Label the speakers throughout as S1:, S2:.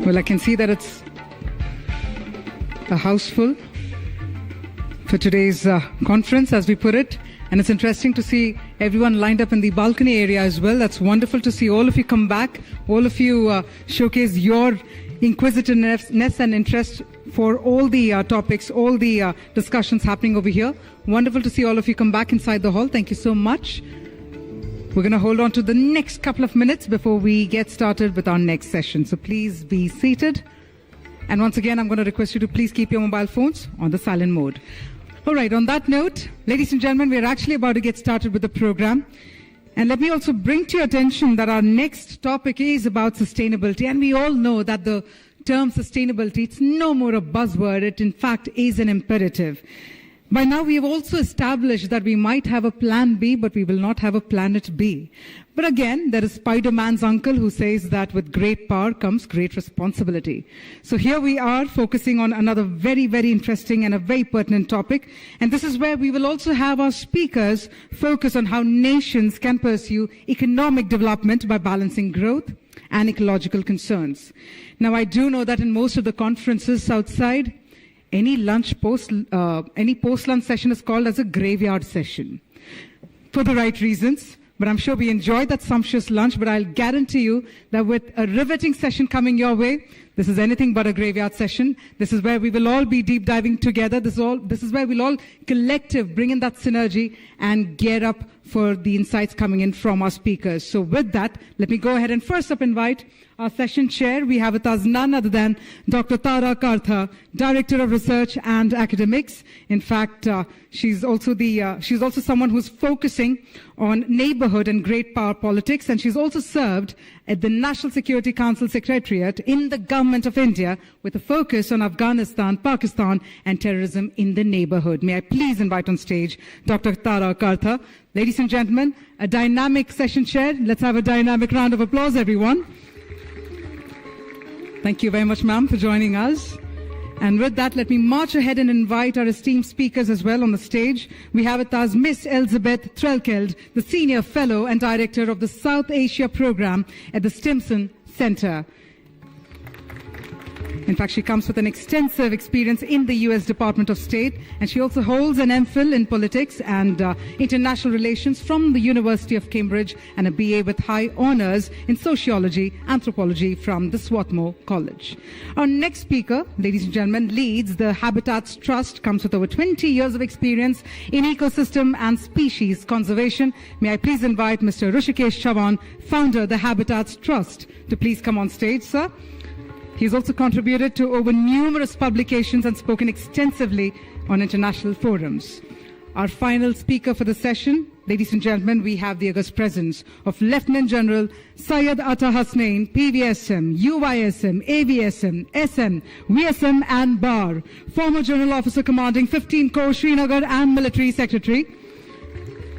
S1: Well, I can see that it's a house full for today's conference, as we put it. And it's interesting to see everyone lined up in the balcony area as well. That's wonderful to see all of you come back, all of you showcase your inquisitiveness and interest for all the topics, all the discussions happening over here. Wonderful to see all of you come back inside the hall. Thank you so much. We're going to hold on to the next couple of minutes before we get started with our next session. So please be seated. And once again, I'm going to request you to please keep your mobile phones on the silent mode. All right, on that note, ladies and gentlemen, we're actually about to get started with the program. And let me also bring to your attention that our next topic is about sustainability. And we all know that the term sustainability, it's no more a buzzword. It, in fact, is an imperative. By now, we have also established that we might have a plan B, but we will not have a planet B. But again, there is Spider-Man's uncle who says that with great power comes great responsibility. So here we are focusing on another very, very interesting and a very pertinent topic. And this is where we will also have our speakers focus on how nations can pursue economic development by balancing growth and ecological concerns. Now, I do know that in most of the conferences outside, any post-lunch session is called as a graveyard session for the right reasons. But I'm sure we enjoyed that sumptuous lunch. But I'll guarantee you that with a riveting session coming your way, this is anything but a graveyard session. This is where we will all be deep diving together. This is where we'll all collective bring in that synergy and gear up for the insights coming in from our speakers. So with that, let me go ahead and first up invite our session chair. We have with us none other than Dr. Tara Kartha, Director of Research and Academics. In fact, she's also someone who's focusing on neighborhood and great power politics, and she's also served at the National Security Council Secretariat in the Government of India with a focus on Afghanistan, Pakistan, and terrorism in the neighborhood. May I please invite on stage Dr. Tara Kartha. Ladies and gentlemen, a dynamic session chair. Let's have a dynamic round of applause, everyone. Thank you very much, ma'am, for joining us. And with that, let me march ahead and invite our esteemed speakers as well on the stage. We have with us Miss Elizabeth Threlkeld, the Senior Fellow and Director of the South Asia Program at the Stimson Center. In fact, she comes with an extensive experience in the U.S. Department of State, and she also holds an MPhil in politics and international relations from the University of Cambridge and a BA with high honors in sociology, anthropology from the Swarthmore College. Our next speaker, ladies and gentlemen, leads the Habitats Trust, comes with over 20 years of experience in ecosystem and species conservation. May I please invite Mr. Rushikesh Chavan, founder of the Habitats Trust, to please come on stage, sir. He's also contributed to over numerous publications and spoken extensively on international forums. Our final speaker for the session, ladies and gentlemen, we have the august presence of Lieutenant General Syed Atta Hasnain, PVSM, UYSM, AVSM, SM, VSM and BAR, former General Officer commanding 15 Corps Srinagar and Military Secretary,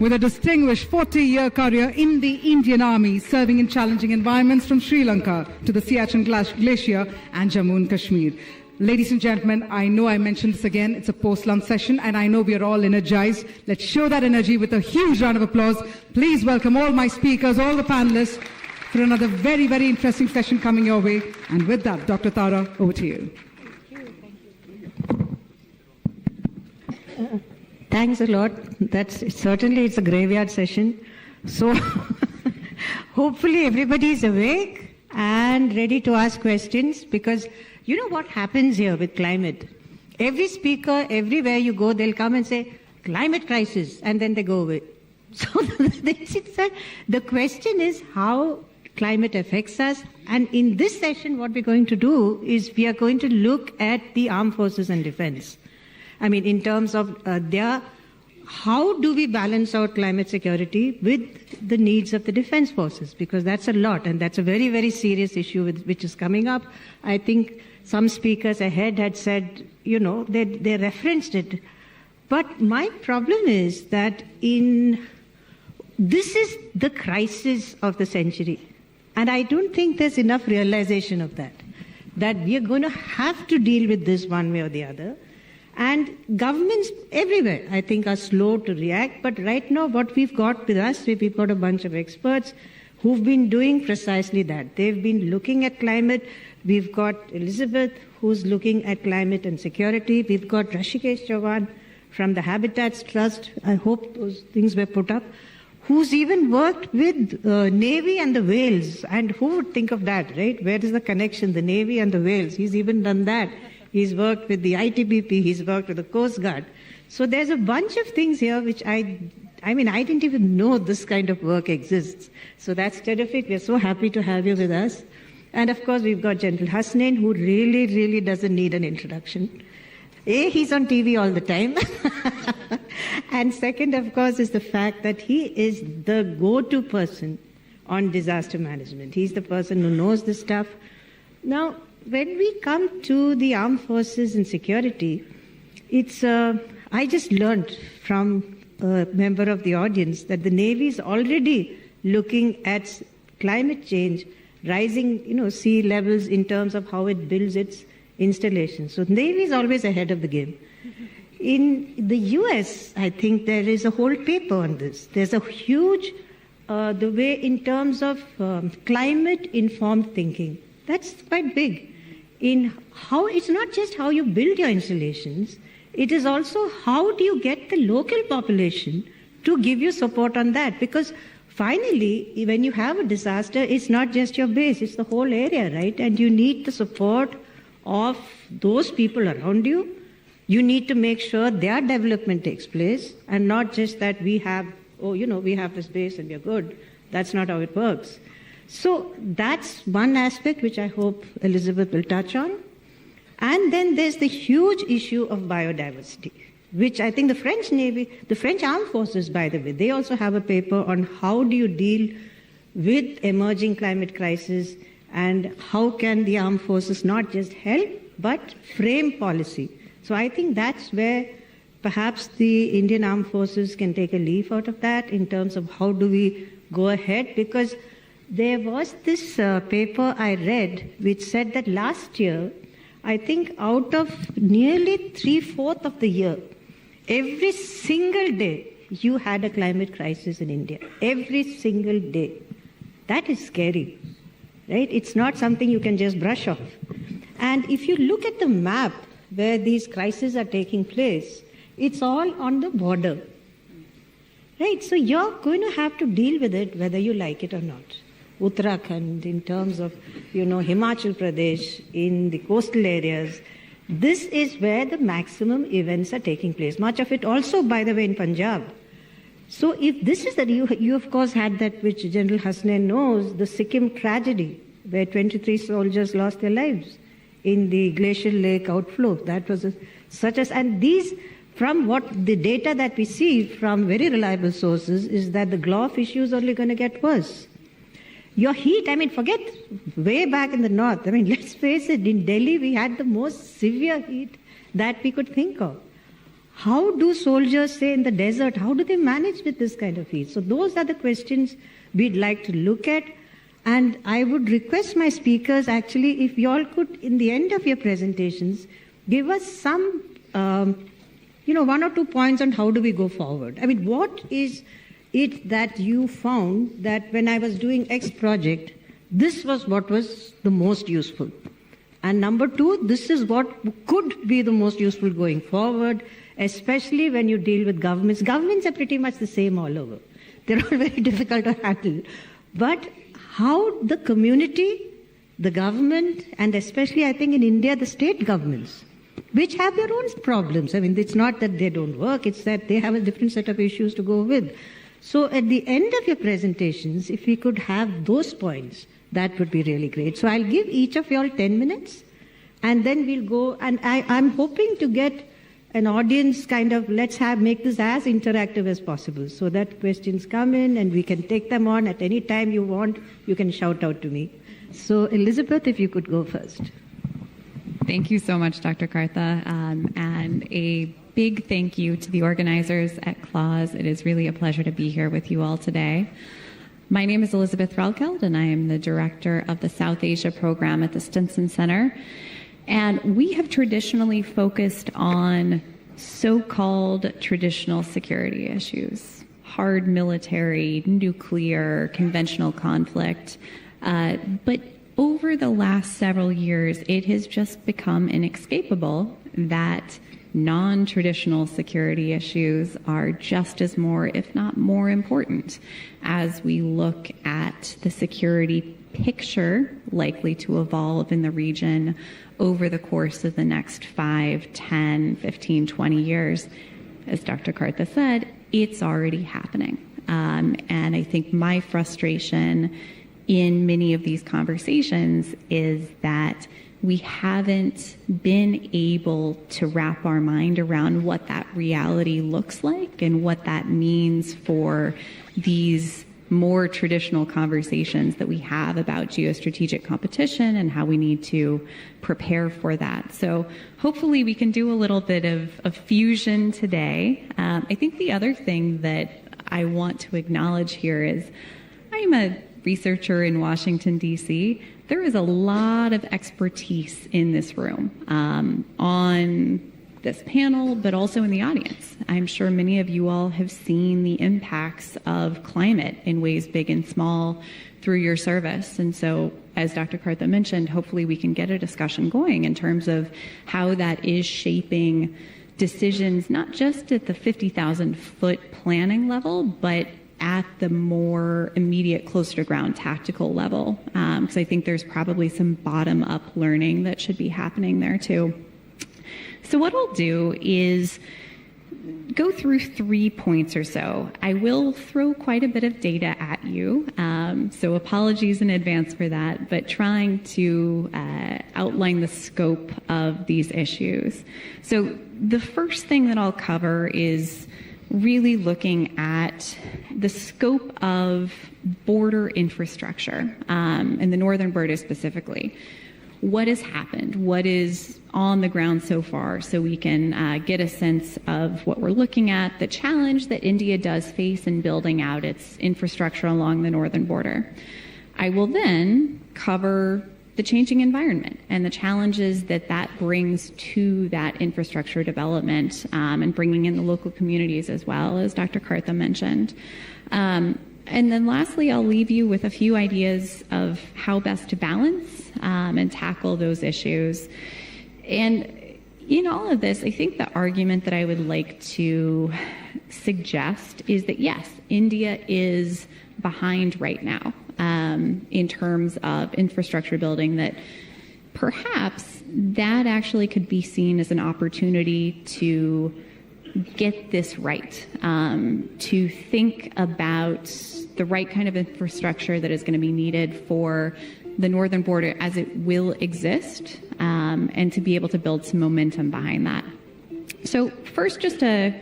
S1: with a distinguished 40-year career in the Indian Army, serving in challenging environments from Sri Lanka to the Siachen Glacier and Jammu and Kashmir. Ladies and gentlemen, I know I mentioned this again, it's a post-lunch session, and I know we are all energized. Let's show that energy with a huge round of applause. Please welcome all my speakers, all the panelists, for another very, very interesting session coming your way. And with that, Dr. Tara, over to you.
S2: Thanks a lot. Certainly it's a graveyard session. So hopefully everybody is awake and ready to ask questions, because you know what happens here with climate. Every speaker, everywhere you go, they'll come and say, climate crisis, and then they go away. So the question is how climate affects us. And in this session, what we're going to do is we are going to look at the armed forces and defense. I mean, in terms of how do we balance our climate security with the needs of the defense forces? Because that's a lot, and that's a very, very serious issue which is coming up. I think some speakers ahead had said, you know, they referenced it. But my problem is that this is the crisis of the century. And I don't think there's enough realization of that we are going to have to deal with this one way or the other. And governments everywhere, I think, are slow to react. But right now, what we've got with us, we've got a bunch of experts who've been doing precisely that. They've been looking at climate. We've got Elizabeth, who's looking at climate and security. We've got Rashikesh Chauhan from the Habitats Trust. I hope those things were put up. Who's even worked with Navy and the whales. And who would think of that, right? Where is the connection, the Navy and the whales? He's even done that. He's worked with the ITBP. He's worked with the Coast Guard. So there's a bunch of things here which I didn't even know this kind of work exists. So that's terrific. We're so happy to have you with us. And of course, we've got General Hasnain, who really, really doesn't need an introduction. A, he's on TV all the time. And second, of course, is the fact that he is the go-to person on disaster management. He's the person who knows this stuff. Now, when we come to the armed forces and security, it's I just learned from a member of the audience that the Navy is already looking at climate change, rising, sea levels in terms of how it builds its installations. So Navy is always ahead of the game. In the US, I think there is a whole paper on this. There's a huge, the way in terms of climate-informed thinking. That's quite big. In how it's not just how you build your installations, it is also how do you get the local population to give you support on that. Because finally, when you have a disaster, it's not just your base, it's the whole area, right? And you need the support of those people around you. You need to make sure their development takes place and not just that we have this base and we're good. That's not how it works. So that's one aspect which I hope Elizabeth will touch on. And then there's the huge issue of biodiversity, which I think the French Navy, the French Armed Forces, by the way, they also have a paper on how do you deal with emerging climate crisis and how can the armed forces not just help, but frame policy. So I think that's where perhaps the Indian Armed Forces can take a leaf out of that in terms of how do we go ahead. Because there was this paper I read which said that last year, I think out of nearly 3/4 of the year, every single day you had a climate crisis in India. Every single day. That is scary, right? It's not something you can just brush off. And if you look at the map where these crises are taking place, it's all on the border, right? So you're going to have to deal with it whether you like it or not. Uttarakhand, in terms of, Himachal Pradesh, in the coastal areas, this is where the maximum events are taking place. Much of it also, by the way, in Punjab. So if this is that, you of course had that which General Hasnain knows, the Sikkim tragedy, where 23 soldiers lost their lives in the glacial lake outflow. That was and these, from what the data that we see from very reliable sources, is that the Gulf issue is only going to get worse. Your heat, forget way back in the north. Let's face it, in Delhi we had the most severe heat that we could think of. How do soldiers, say, in the desert, how do they manage with this kind of heat? So those are the questions we'd like to look at. And I would request my speakers, actually, if you all could, in the end of your presentations, give us some, 1 or 2 points on how do we go forward. What is it that you found that when I was doing X project, this was what was the most useful? And number 2, this is what could be the most useful going forward, especially when you deal with governments. Governments are pretty much the same all over. They're all very difficult to handle. But how the community, the government, and especially I think in India, the state governments, which have their own problems. It's not that they don't work, it's that they have a different set of issues to go with. So at the end of your presentations, if we could have those points, that would be really great. So I'll give each of you all 10 minutes, and then we'll go, and I'm hoping to get an audience make this as interactive as possible so that questions come in and we can take them on at any time you want. You can shout out to me. So Elizabeth, if you could go first.
S3: Thank you so much, Dr. Kartha, and a big thank you to the organizers at CLAWS. It is really a pleasure to be here with you all today. My name is Elizabeth Relkeld, and I am the director of the South Asia program at the Stinson Center. And we have traditionally focused on so-called traditional security issues, hard military, nuclear, conventional conflict. But over the last several years, it has just become inescapable that non-traditional security issues are just as more, if not more important, as we look at the security picture likely to evolve in the region over the course of the next 5, 10, 15, 20 years. As Dr. Kartha said, it's already happening. And I think my frustration in many of these conversations is that we haven't been able to wrap our mind around what that reality looks like and what that means for these more traditional conversations that we have about geostrategic competition and how we need to prepare for that. So hopefully we can do a little bit of fusion today. I think the other thing that I want to acknowledge here is I'm a researcher in Washington, D.C. There is a lot of expertise in this room on this panel, but also in the audience. I'm sure many of you all have seen the impacts of climate in ways big and small through your service. And so, as Dr. Kartha mentioned, hopefully we can get a discussion going in terms of how that is shaping decisions, not just at the 50,000-foot planning level, but at the more immediate, closer to ground tactical level. Because I think there's probably some bottom-up learning that should be happening there too. So what I'll do is go through 3 points or so. I will throw quite a bit of data at you, so apologies in advance for that, but trying to outline the scope of these issues. So the first thing that I'll cover is really looking at the scope of border infrastructure, and the northern border specifically. What has happened? What is on the ground so far, so we can get a sense of what we're looking at, the challenge that India does face in building out its infrastructure along the northern border. I will then cover the changing environment and the challenges that that brings to that infrastructure development, and bringing in the local communities as well, as Dr. Kartha mentioned. And then lastly, I'll leave you with a few ideas of how best to balance and tackle those issues. And in all of this, I think the argument that I would like to suggest is that, yes, India is behind right now in terms of infrastructure building, that perhaps that actually could be seen as an opportunity to get this right, to think about the right kind of infrastructure that is going to be needed for the northern border as it will exist, and to be able to build some momentum behind that. So first, just a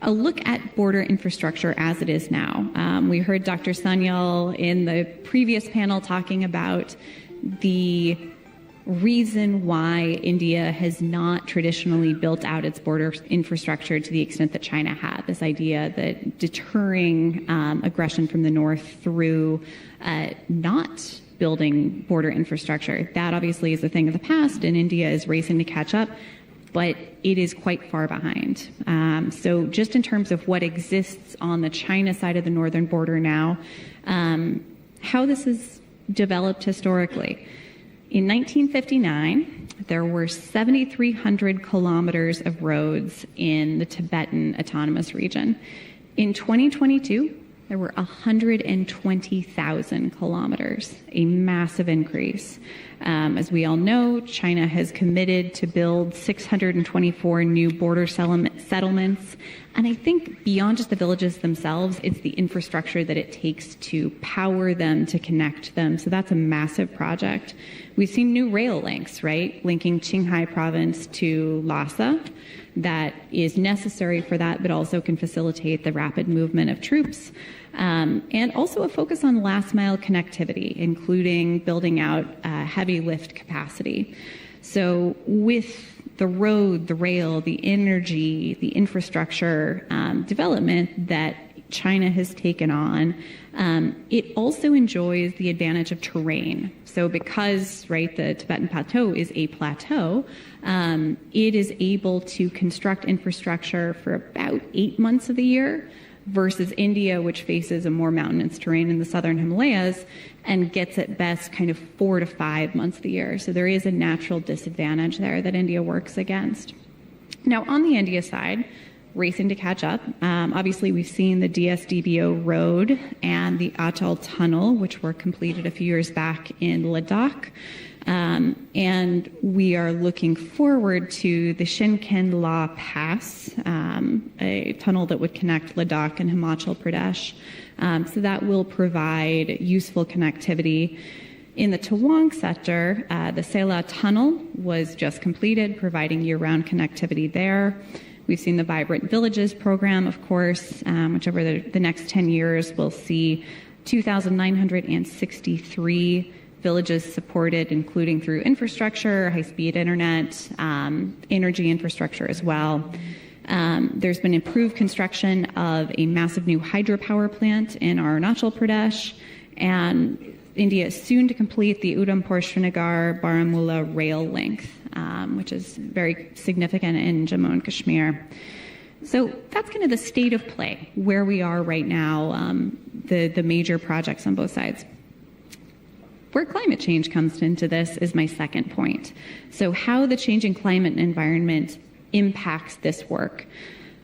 S3: look at border infrastructure as it is now. We heard Dr. Sanyal in the previous panel talking about the reason why India has not traditionally built out its border infrastructure to the extent that China had. This idea that deterring aggression from the north through not building border infrastructure, that obviously is a thing of the past, and India is racing to catch up, but it is quite far behind. So just in terms of what exists on the China side of the northern border now, how this is developed historically. In 1959, there were 7,300 kilometers of roads in the Tibetan Autonomous Region. In 2022, there were 120,000 kilometers, a massive increase. As we all know, China has committed to build 624 new border settlements. And I think beyond just the villages themselves, it's the infrastructure that it takes to power them, to connect them. So that's a massive project. We've seen new rail links, right? Linking Qinghai province to Lhasa. That is necessary for that, but also can facilitate the rapid movement of troops. And also a focus on last mile connectivity, including building out heavy lift capacity. So with the road, the rail, the energy, the infrastructure development that China has taken on, it also enjoys the advantage of terrain. So because, right, the Tibetan Plateau is a plateau, it is able to construct infrastructure for about 8 months of the year, versus India, which faces a more mountainous terrain in the southern Himalayas and gets at best kind of 4 to 5 months of the year. So there is a natural disadvantage there that India works against. Now, on the India side, racing to catch up. Obviously, we've seen the DSDBO road and the Atal tunnel, which were completed a few years back in Ladakh. And we are looking forward to the Shinken-La Pass, a tunnel that would connect Ladakh and Himachal Pradesh. So that will provide useful connectivity. In the Tawang sector, the Sela tunnel was just completed, providing year-round connectivity there. We've seen the Vibrant Villages program, of course, which over the next 10 years will see 2,963 villages supported, including through infrastructure, high-speed internet, energy infrastructure as well. There's been improved construction of a massive new hydropower plant in Arunachal Pradesh, and India is soon to complete the Udhampur-Srinagar-Baramulla rail length, which is very significant in Jammu and Kashmir. So that's kind of the state of play, where we are right now, the major projects on both sides. Where climate change comes into this is my second point. So how the changing climate and environment impacts this work.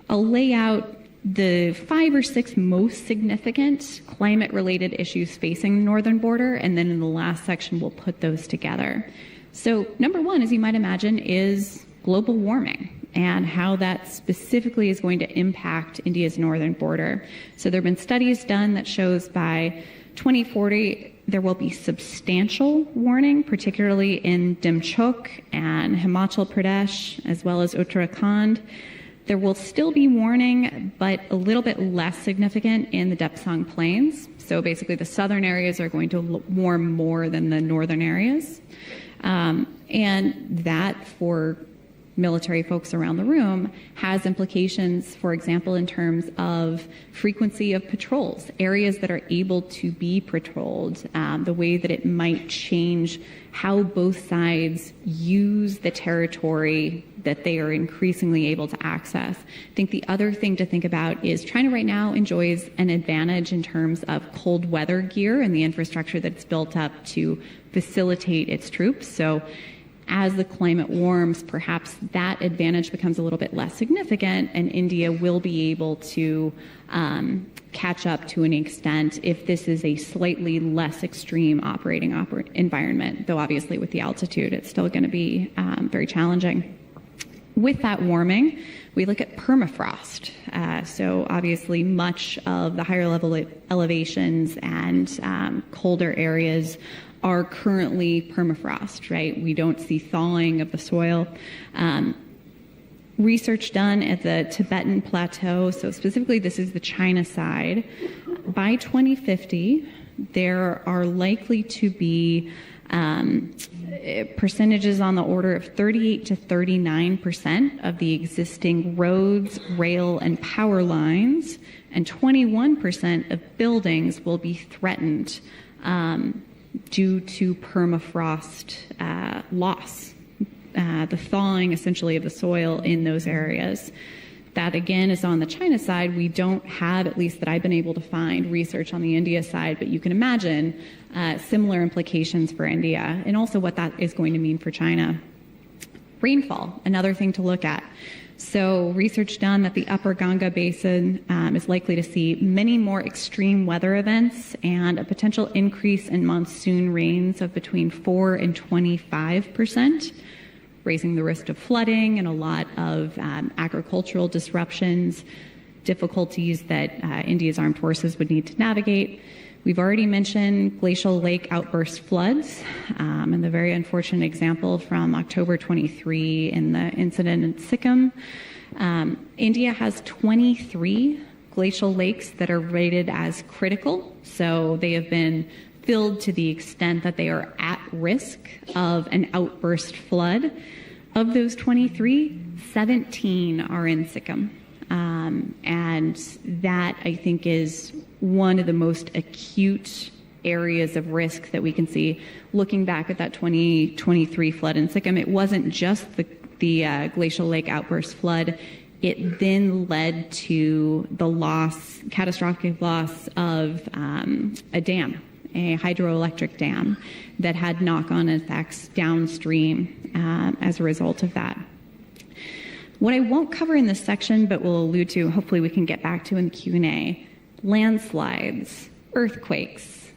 S3: I'll lay out the 5 or 6 most significant climate-related issues facing the northern border, and then in the last section, we'll put those together. So number one, as you might imagine, is global warming and how that specifically is going to impact India's northern border. So there have been studies done that shows by 2040, there will be substantial warming, particularly in Dimchuk and Himachal Pradesh, as well as Uttarakhand. There will still be warming, but a little bit less significant in the Depsang Plains. So basically the southern areas are going to warm more than the northern areas. And that, for military folks around the room, has implications, for example, in terms of frequency of patrols, areas that are able to be patrolled, the way that it might change how both sides use the territory that they are increasingly able to access. I think the other thing to think about is China right now enjoys an advantage in terms of cold weather gear and the infrastructure that's built up to facilitate its troops. So as the climate warms, perhaps that advantage becomes a little bit less significant, and India will be able to catch up to an extent if this is a slightly less extreme operating environment, though obviously with the altitude, it's still going to be very challenging. With that warming, we look at permafrost. So obviously much of the higher level elevations and colder areas are currently permafrost, right? We don't see thawing of the soil. Research done at the Tibetan Plateau, so specifically this is the China side, by 2050, there are likely to be percentages on the order of 38 to 39% of the existing roads, rail, and power lines, and 21% of buildings will be threatened due to permafrost loss, the thawing essentially of the soil in those areas. That again is on the China side. We don't have, at least that I've been able to find, research on the India side, but you can imagine similar implications for India and also what that is going to mean for China. Rainfall, another thing to look at. So research done that the Upper Ganga Basin is likely to see many more extreme weather events and a potential increase in monsoon rains of between 4 and 25%, raising the risk of flooding and a lot of agricultural disruptions, difficulties that India's armed forces would need to navigate. We've already mentioned glacial lake outburst floods and the very unfortunate example from October 23 in the incident in Sikkim. India has 23 glacial lakes that are rated as critical, so they have been filled to the extent that they are at risk of an outburst flood. Of those 23, 17 are in Sikkim. And that, I think, is one of the most acute areas of risk that we can see. Looking back at that 2023 flood in Sikkim, it wasn't just the glacial lake outburst flood. It then led to the catastrophic loss of a dam, a hydroelectric dam, that had knock-on effects downstream as a result of that. What I won't cover in this section, but will allude to, hopefully we can get back to in the Q&A, landslides, earthquakes,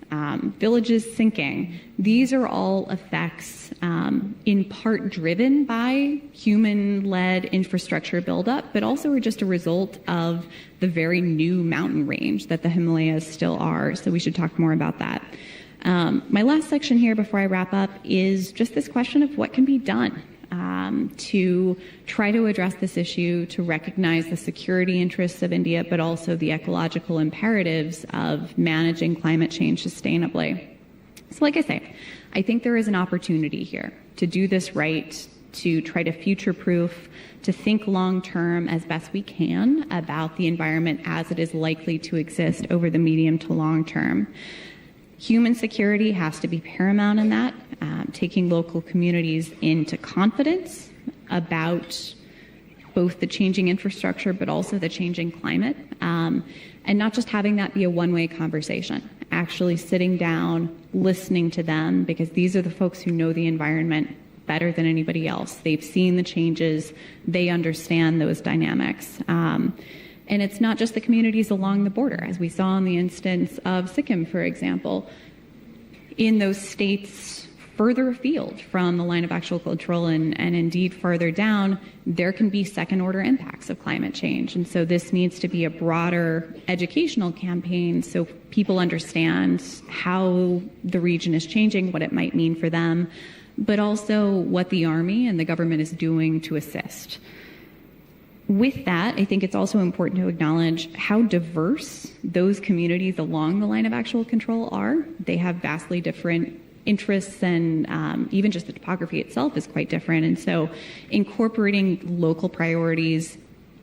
S3: villages sinking. These are all effects in part driven by human-led infrastructure buildup, but also are just a result of the very new mountain range that the Himalayas still are. So we should talk more about that. My last section here before I wrap up is just this question of what can be done to try to address this issue, to recognize the security interests of India, but also the ecological imperatives of managing climate change sustainably. So like I say, I think there is an opportunity here to do this right, to try to future-proof, to think long-term as best we can about the environment as it is likely to exist over the medium to long term. Human security has to be paramount in that, taking local communities into confidence about both the changing infrastructure but also the changing climate, and not just having that be a one-way conversation, actually sitting down, listening to them, because these are the folks who know the environment better than anybody else. They've seen the changes, they understand those dynamics. And it's not just the communities along the border, as we saw in the instance of Sikkim, for example. In those states further afield from the line of actual control and indeed farther down, there can be second-order impacts of climate change. And so this needs to be a broader educational campaign so people understand how the region is changing, what it might mean for them, but also what the Army and the government is doing to assist. With that, I think it's also important to acknowledge how diverse those communities along the line of actual control are. They have vastly different interests, and even just the topography itself is quite different. And so incorporating local priorities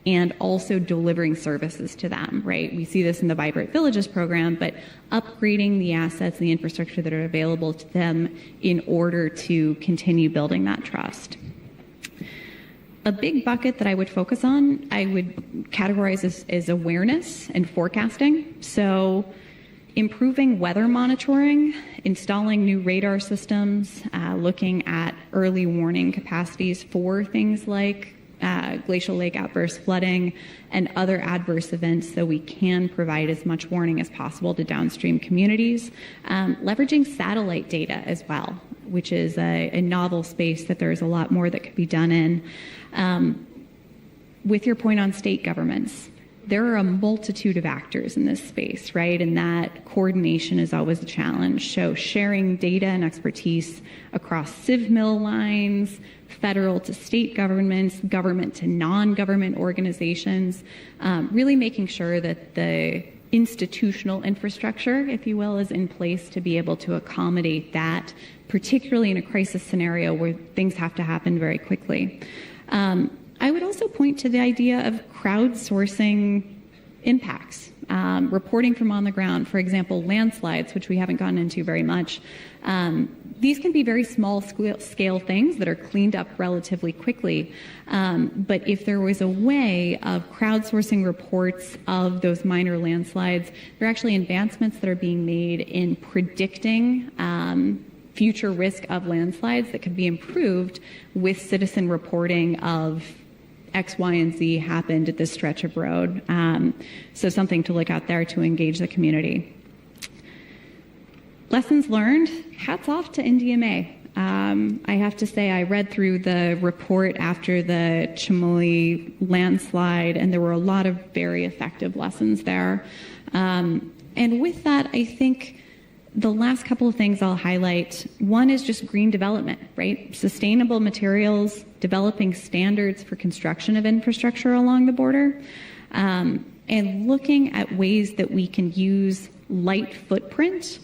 S3: and also delivering services to them, right? We see this in the Vibrant Villages program, but upgrading the assets and the infrastructure that are available to them in order to continue building that trust. A big bucket that I would focus on, I would categorize as awareness and forecasting. So improving weather monitoring, installing new radar systems, looking at early warning capacities for things like glacial lake outburst flooding and other adverse events, so we can provide as much warning as possible to downstream communities. Leveraging satellite data as well, which is a novel space that there's a lot more that could be done in. With your point on state governments, there are a multitude of actors in this space, right? And that coordination is always a challenge. So sharing data and expertise across civ mill lines, federal to state governments, government to non-government organizations, really making sure that the institutional infrastructure, if you will, is in place to be able to accommodate that, particularly in a crisis scenario where things have to happen very quickly. I would also point to the idea of crowdsourcing impacts, reporting from on the ground, for example, landslides, which we haven't gone into very much. These can be very small scale things that are cleaned up relatively quickly. But if there was a way of crowdsourcing reports of those minor landslides, there are actually advancements that are being made in predicting future risk of landslides that could be improved with citizen reporting of X, Y, and Z happened at this stretch of road. So something to look out there to engage the community. Lessons learned, hats off to NDMA. I have to say I read through the report after the Chamoli landslide, and there were a lot of very effective lessons there. And with that, I think the last couple of things I'll highlight, one is just green development, right? Sustainable materials, developing standards for construction of infrastructure along the border, and looking at ways that we can use light footprint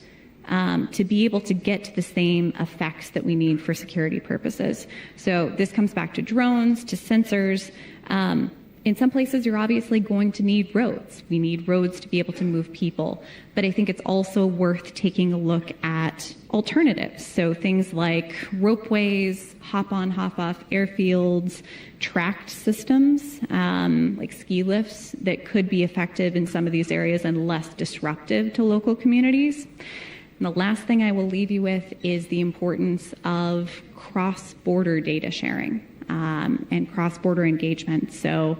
S3: to be able to get to the same effects that we need for security purposes. So this comes back to drones, to sensors. In some places, you're obviously going to need roads. We need roads to be able to move people. But I think it's also worth taking a look at alternatives. So things like ropeways, hop-on, hop-off airfields, tracked systems, like ski lifts that could be effective in some of these areas and less disruptive to local communities. And the last thing I will leave you with is the importance of cross-border data sharing. And cross-border engagement. So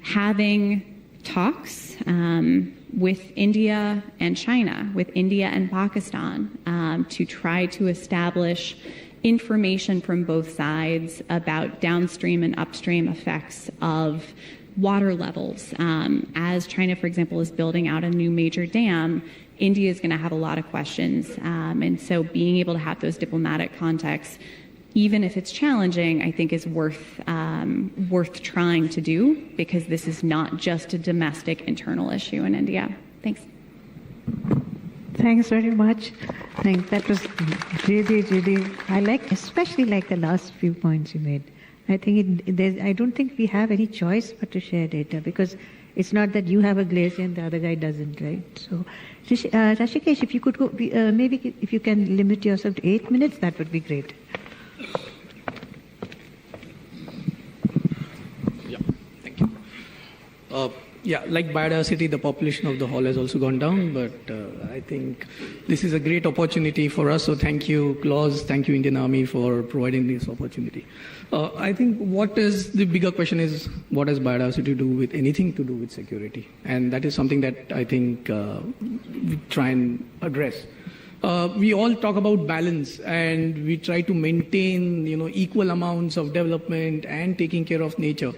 S3: having talks with India and China, with India and Pakistan, to try to establish information from both sides about downstream and upstream effects of water levels. As China, for example, is building out a new major dam, India is going to have a lot of questions. And so being able to have those diplomatic contacts, even if it's challenging, I think is worth trying to do, because this is not just a domestic internal issue in India. Thanks.
S2: Thanks very much. That was really, especially like the last few points you made. I think I don't think we have any choice but to share data, because it's not that you have a glacier and the other guy doesn't, right? So, Rashikesh, if you could go, maybe if you can limit yourself to 8 minutes, that would be great.
S4: Yeah, thank you. Like biodiversity, the population of the hall has also gone down, but I think this is a great opportunity for us. So thank you, Claus, thank you, Indian Army, for providing this opportunity. I think the bigger question is, what has biodiversity anything to do with security? And that is something that I think we try and address. We all talk about balance, and we try to maintain, equal amounts of development and taking care of nature.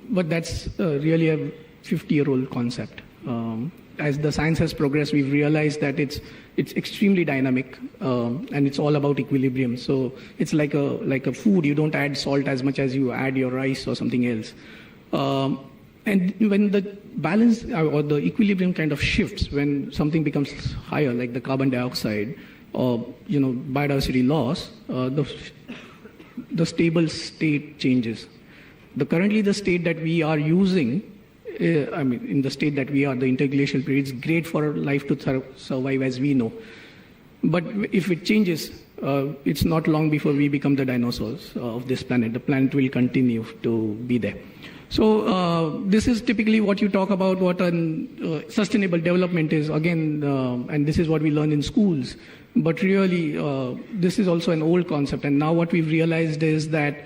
S4: But that's really a 50-year-old concept. As the science has progressed, we've realized that it's extremely dynamic, and it's all about equilibrium. So it's like a food. You don't add salt as much as you add your rice or something else. And when the balance or the equilibrium kind of shifts, when something becomes higher, like the carbon dioxide or biodiversity loss, the stable state changes. Currently, the state that we are using, in the state that we are, the interglacial period, is great for life to survive as we know. But if it changes, it's not long before we become the dinosaurs of this planet. The planet will continue to be there. So this is typically what you talk about, what sustainable development is, again, and this is what we learn in schools. But really, this is also an old concept. And now what we've realized is that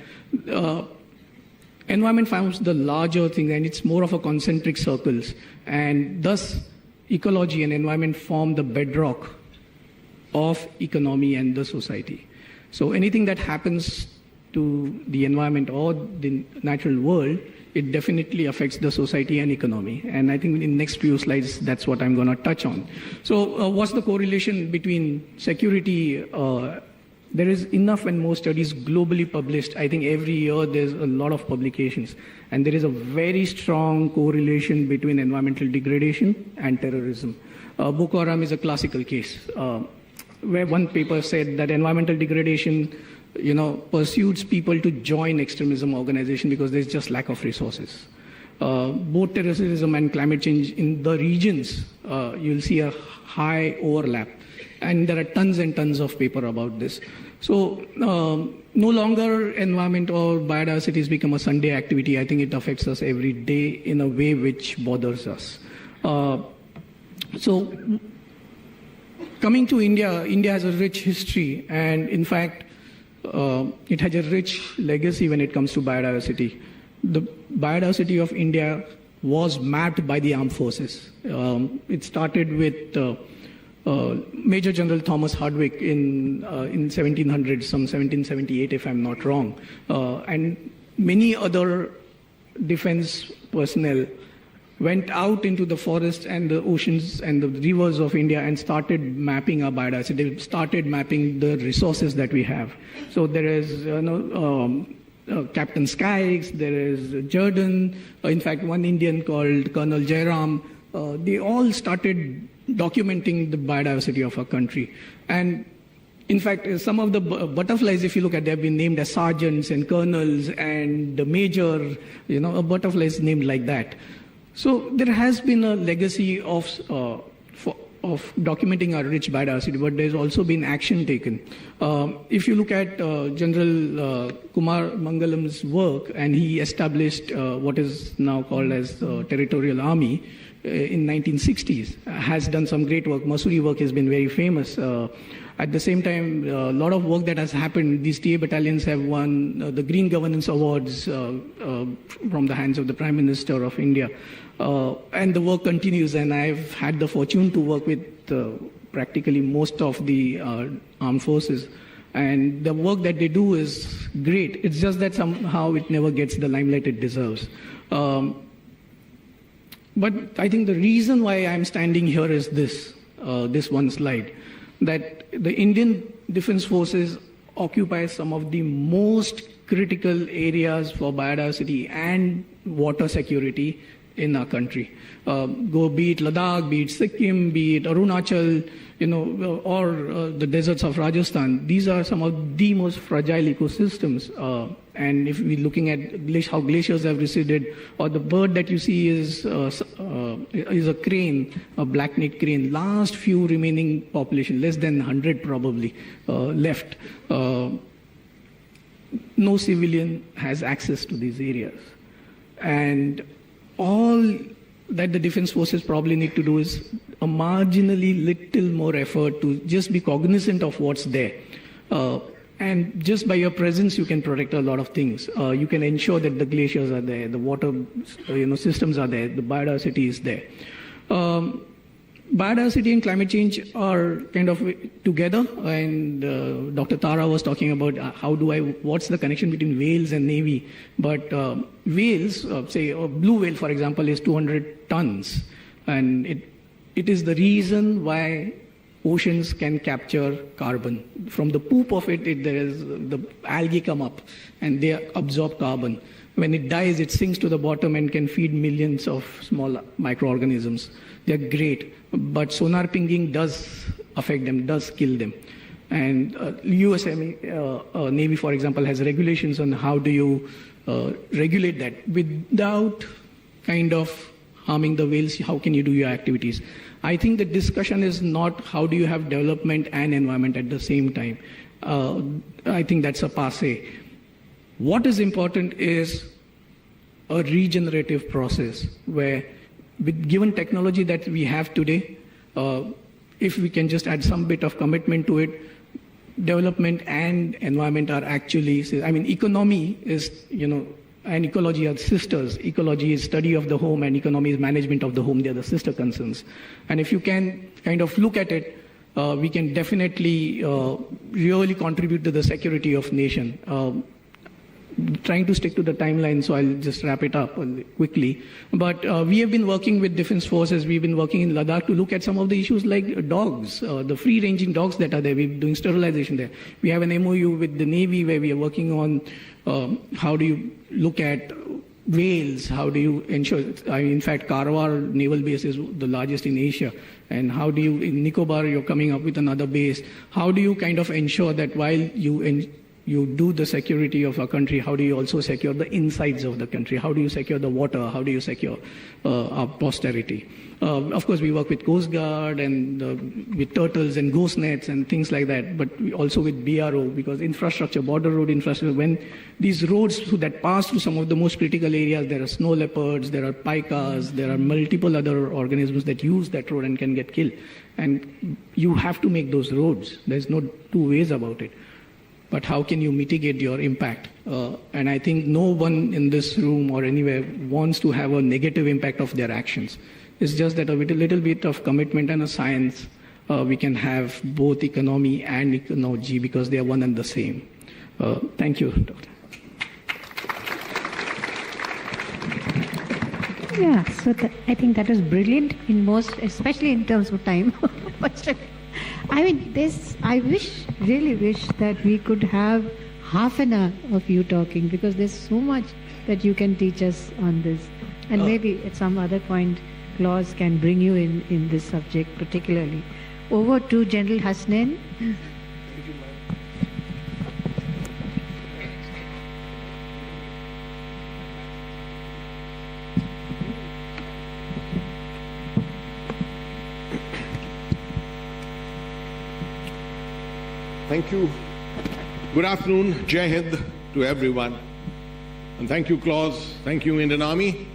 S4: environment forms the larger thing, and it's more of a concentric circles. And thus, ecology and environment form the bedrock of economy and the society. So anything that happens to the environment or the natural world, it definitely affects the society and economy. And I think in the next few slides, that's what I'm going to touch on. So what's the correlation between security? There is enough and more studies globally published. I think every year there's a lot of publications. And there is a very strong correlation between environmental degradation and terrorism. Boko Haram is a classical case, where one paper said that environmental degradation pursues people to join extremism organization because there's just lack of resources. Both terrorism and climate change in the regions, you'll see a high overlap. And there are tons and tons of paper about this. So no longer environment or biodiversity has become a Sunday activity. I think it affects us every day in a way which bothers us. So coming to India, India has a rich history, and in fact, it has a rich legacy when it comes to biodiversity. The biodiversity of India was mapped by the armed forces. It started with Major General Thomas Hardwick in 1700, some 1778, if I'm not wrong, and many other defense personnel went out into the forests and the oceans and the rivers of India and started mapping our biodiversity. They started mapping the resources that we have. So there is, Captain Skykes, there is Jordan, in fact, one Indian called Colonel Jairam. They all started documenting the biodiversity of our country. And In fact, some of the butterflies, if you look at, they have been named as sergeants and colonels and the major, a butterfly is named like that. So there has been a legacy of documenting our rich biodiversity, but there's also been action taken. If you look at General Kumar Mangalam's work, and he established what is now called as Territorial Army in 1960s, has done some great work. Masuri work has been very famous. At the same time, a lot of work that has happened. These TA battalions have won the Green Governance Awards from the hands of the Prime Minister of India. And the work continues, and I've had the fortune to work with practically most of the armed forces. And the work that they do is great. It's just that somehow it never gets the limelight it deserves. But I think the reason why I'm standing here is this one slide, that the Indian Defence Forces occupy some of the most critical areas for biodiversity and water security in our country. Be it Ladakh, be it Sikkim, be it Arunachal, or the deserts of Rajasthan. These are some of the most fragile ecosystems. And if we're looking at how glaciers have receded, or the bird that you see is a crane, a black-necked crane. Last few remaining population, less than 100 probably, left. No civilian has access to these areas. And all that the Defence Forces probably need to do is a marginally little more effort to just be cognizant of what's there. And just by your presence, you can protect a lot of things. You can ensure that the glaciers are there, the water systems are there, the biodiversity is there. Biodiversity and climate change are kind of together, and Dr. Tara was talking about what's the connection between whales and Navy. But whales, say a blue whale, for example, is 200 tons. And it is the reason why oceans can capture carbon. From the poop of it, the algae come up and they absorb carbon. When it dies, it sinks to the bottom and can feed millions of small microorganisms. They're great, but sonar pinging does affect them, does kill them. And US Navy, for example, has regulations on how do you regulate that without kind of harming the whales. How can you do your activities? I think the discussion is not how do you have development and environment at the same time. I think that's a passé. What is important is a regenerative process where, with given technology that we have today, if we can just add some bit of commitment to it, development and environment are actually, economy is, and ecology are sisters. Ecology is study of the home and economy is management of the home. They are the sister concerns. And if you can kind of look at it, we can definitely really contribute to the security of nation. Trying to stick to the timeline, so I'll just wrap it up quickly. But we have been working with Defence Forces. We've been working in Ladakh to look at some of the issues like dogs, the free-ranging dogs that are there. We're doing sterilization there. We have an MOU with the Navy where we are working on how do you look at whales, how do you ensure, in fact, Karwar naval base is the largest in Asia. And how do you, in Nicobar, you're coming up with another base. How do you kind of ensure that while you do the security of our country, how do you also secure the insides of the country? How do you secure the water? How do you secure our posterity? Of course, we work with Coast Guard and with turtles and ghost nets and things like that, but also with BRO, because infrastructure, border road infrastructure, when these roads that pass through some of the most critical areas, there are snow leopards, there are pikas, there are multiple other organisms that use that road and can get killed. And you have to make those roads. There's no two ways about it. But how can you mitigate your impact? And I think no one in this room or anywhere wants to have a negative impact of their actions. It's just that with a little bit of commitment and a science, we can have both economy and ecology because they are one and the same. Thank you, Doctor.
S2: Yeah, so I think that was brilliant in most, especially in terms of time. I really wish that we could have half an hour of you talking, because there's so much that you can teach us on this. And maybe at some other point, Claus can bring you in this subject particularly. Over to General Hasnain.
S5: Thank you. Good afternoon, Jai Hind to everyone. And thank you, Claus. Thank you, Indian Army,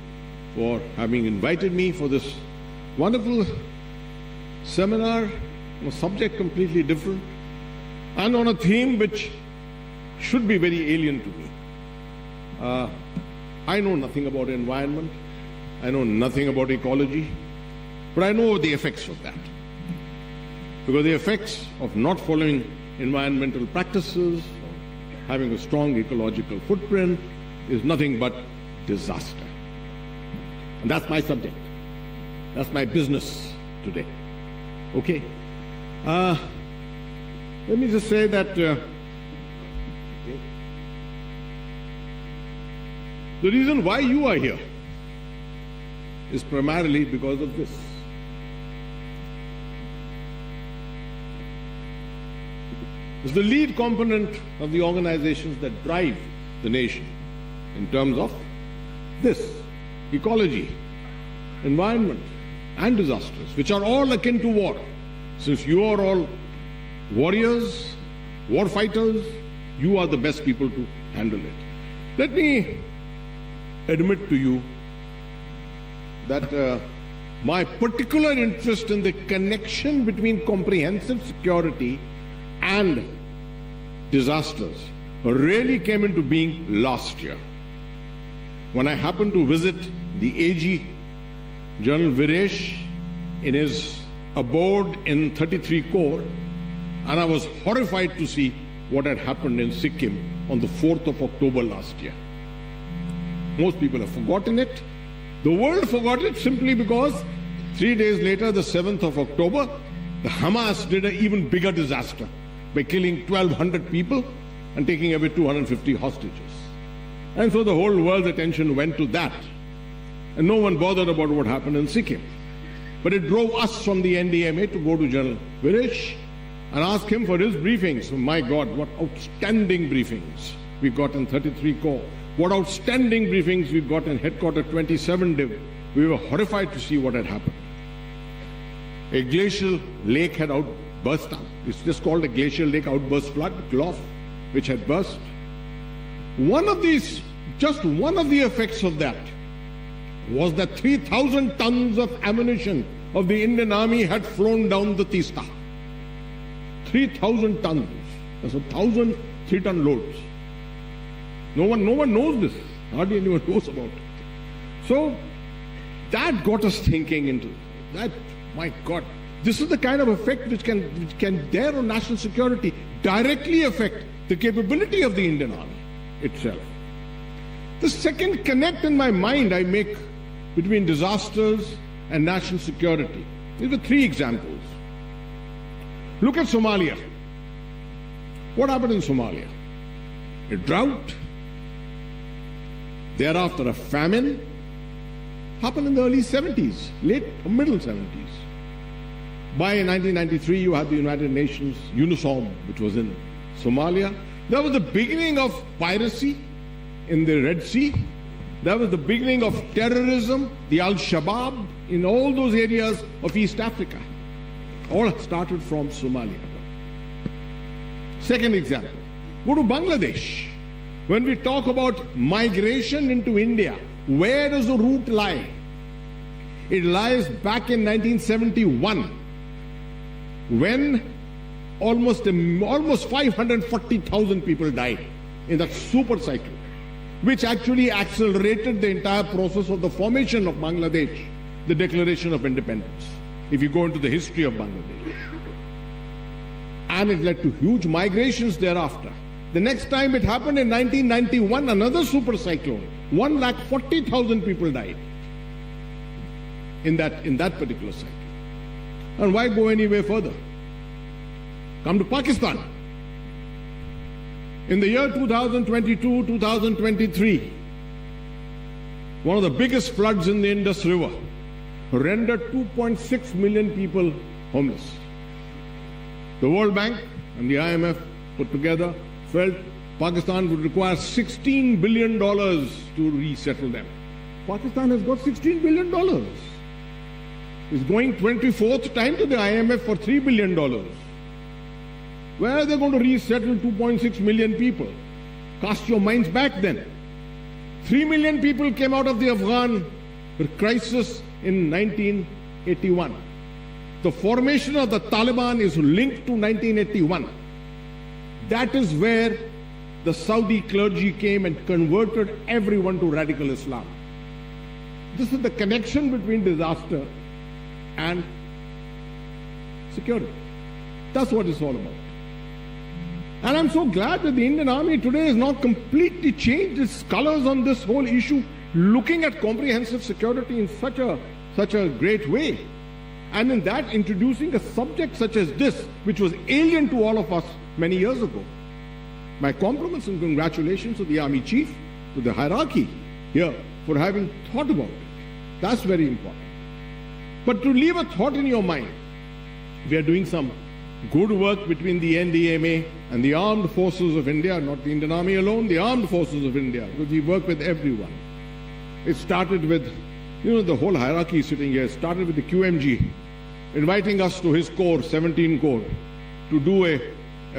S5: for having invited me for this wonderful seminar on a subject completely different and on a theme which should be very alien to me. I know nothing about environment. I know nothing about ecology. But I know the effects of that. Because the effects of not following environmental practices, having a strong ecological footprint, is nothing but disaster. And that's my subject. That's my business today. Okay? Let me just say that the reason why you are here is primarily because of this. It's the lead component of the organizations that drive the nation in terms of this: ecology, environment, and disasters, which are all akin to war. Since you are all warriors, war fighters, you are the best people to handle it. Let me admit to you that my particular interest in the connection between comprehensive security and disasters really came into being last year, when I happened to visit the AG, General Viresh, in his abode in 33 Corps, and I was horrified to see what had happened in Sikkim on the 4th of October last year. Most people have forgotten it. The world forgot it simply because 3 days later, the 7th of October, the Hamas did an even bigger disaster by killing 1,200 people and taking away 250 hostages. And so the whole world's attention went to that. And no one bothered about what happened in Sikkim. But it drove us from the NDMA to go to General Viresh and ask him for his briefings. Oh my God, what outstanding briefings we got in 33 Corps. What outstanding briefings we got in Headquarter 27 Div. We were horrified to see what had happened. A glacial lake had burst up. It's just called a glacial lake outburst flood, Gloff, which had burst. Just one of the effects of that was that 3,000 tons of ammunition of the Indian Army had flown down the Teesta. 3,000 tons. That's 1,000 3-ton loads. No one knows this. Hardly anyone knows about it. So that got us thinking into that. My God, this is the kind of effect which can dare on national security directly affect the capability of the Indian Army itself. The second connect in my mind I make between disasters and national security. These are 3 examples. Look at Somalia. What happened in Somalia? A drought. Thereafter, a famine. Happened in the early 70s, late or middle 70s. By 1993, you had the United Nations UNISOM, which was in Somalia. That was the beginning of piracy in the Red Sea. That was the beginning of terrorism, the Al-Shabaab, in all those areas of East Africa. All started from Somalia. Second example, go to Bangladesh. When we talk about migration into India, where does the route lie? It lies back in 1971, when almost 540,000 people died in that super cyclone, which actually accelerated the entire process of the formation of Bangladesh, the declaration of independence, if you go into the history of Bangladesh. And it led to huge migrations thereafter. The next time it happened in 1991, another super cyclone. 140,000 people died in that particular cycle. And why go anywhere further? Come to Pakistan. In the year 2022, 2023, one of the biggest floods in the Indus River rendered 2.6 million people homeless. The World Bank and the IMF put together felt Pakistan would require $16 billion to resettle them. Pakistan has got $16 billion. It's going 24th time to the IMF for $3 billion. Where are they going to resettle 2.6 million people? Cast your minds back then. 3 million people came out of the Afghan crisis in 1981. The formation of the Taliban is linked to 1981. That is where the Saudi clergy came and converted everyone to radical Islam. This is the connection between disaster and security. That's what it's all about. And I'm so glad that the Indian Army today has now completely changed its colors on this whole issue, looking at comprehensive security in such a great way. And in that, introducing a subject such as this, which was alien to all of us many years ago. My compliments and congratulations to the Army Chief, to the hierarchy here, for having thought about it. That's very important. But to leave a thought in your mind, we are doing some good work between the NDMA and the armed forces of India, not the Indian Army alone, the armed forces of India, because we work with everyone. It started with, the whole hierarchy sitting here, started with the QMG, inviting us to his corps, 17 Corps, to do a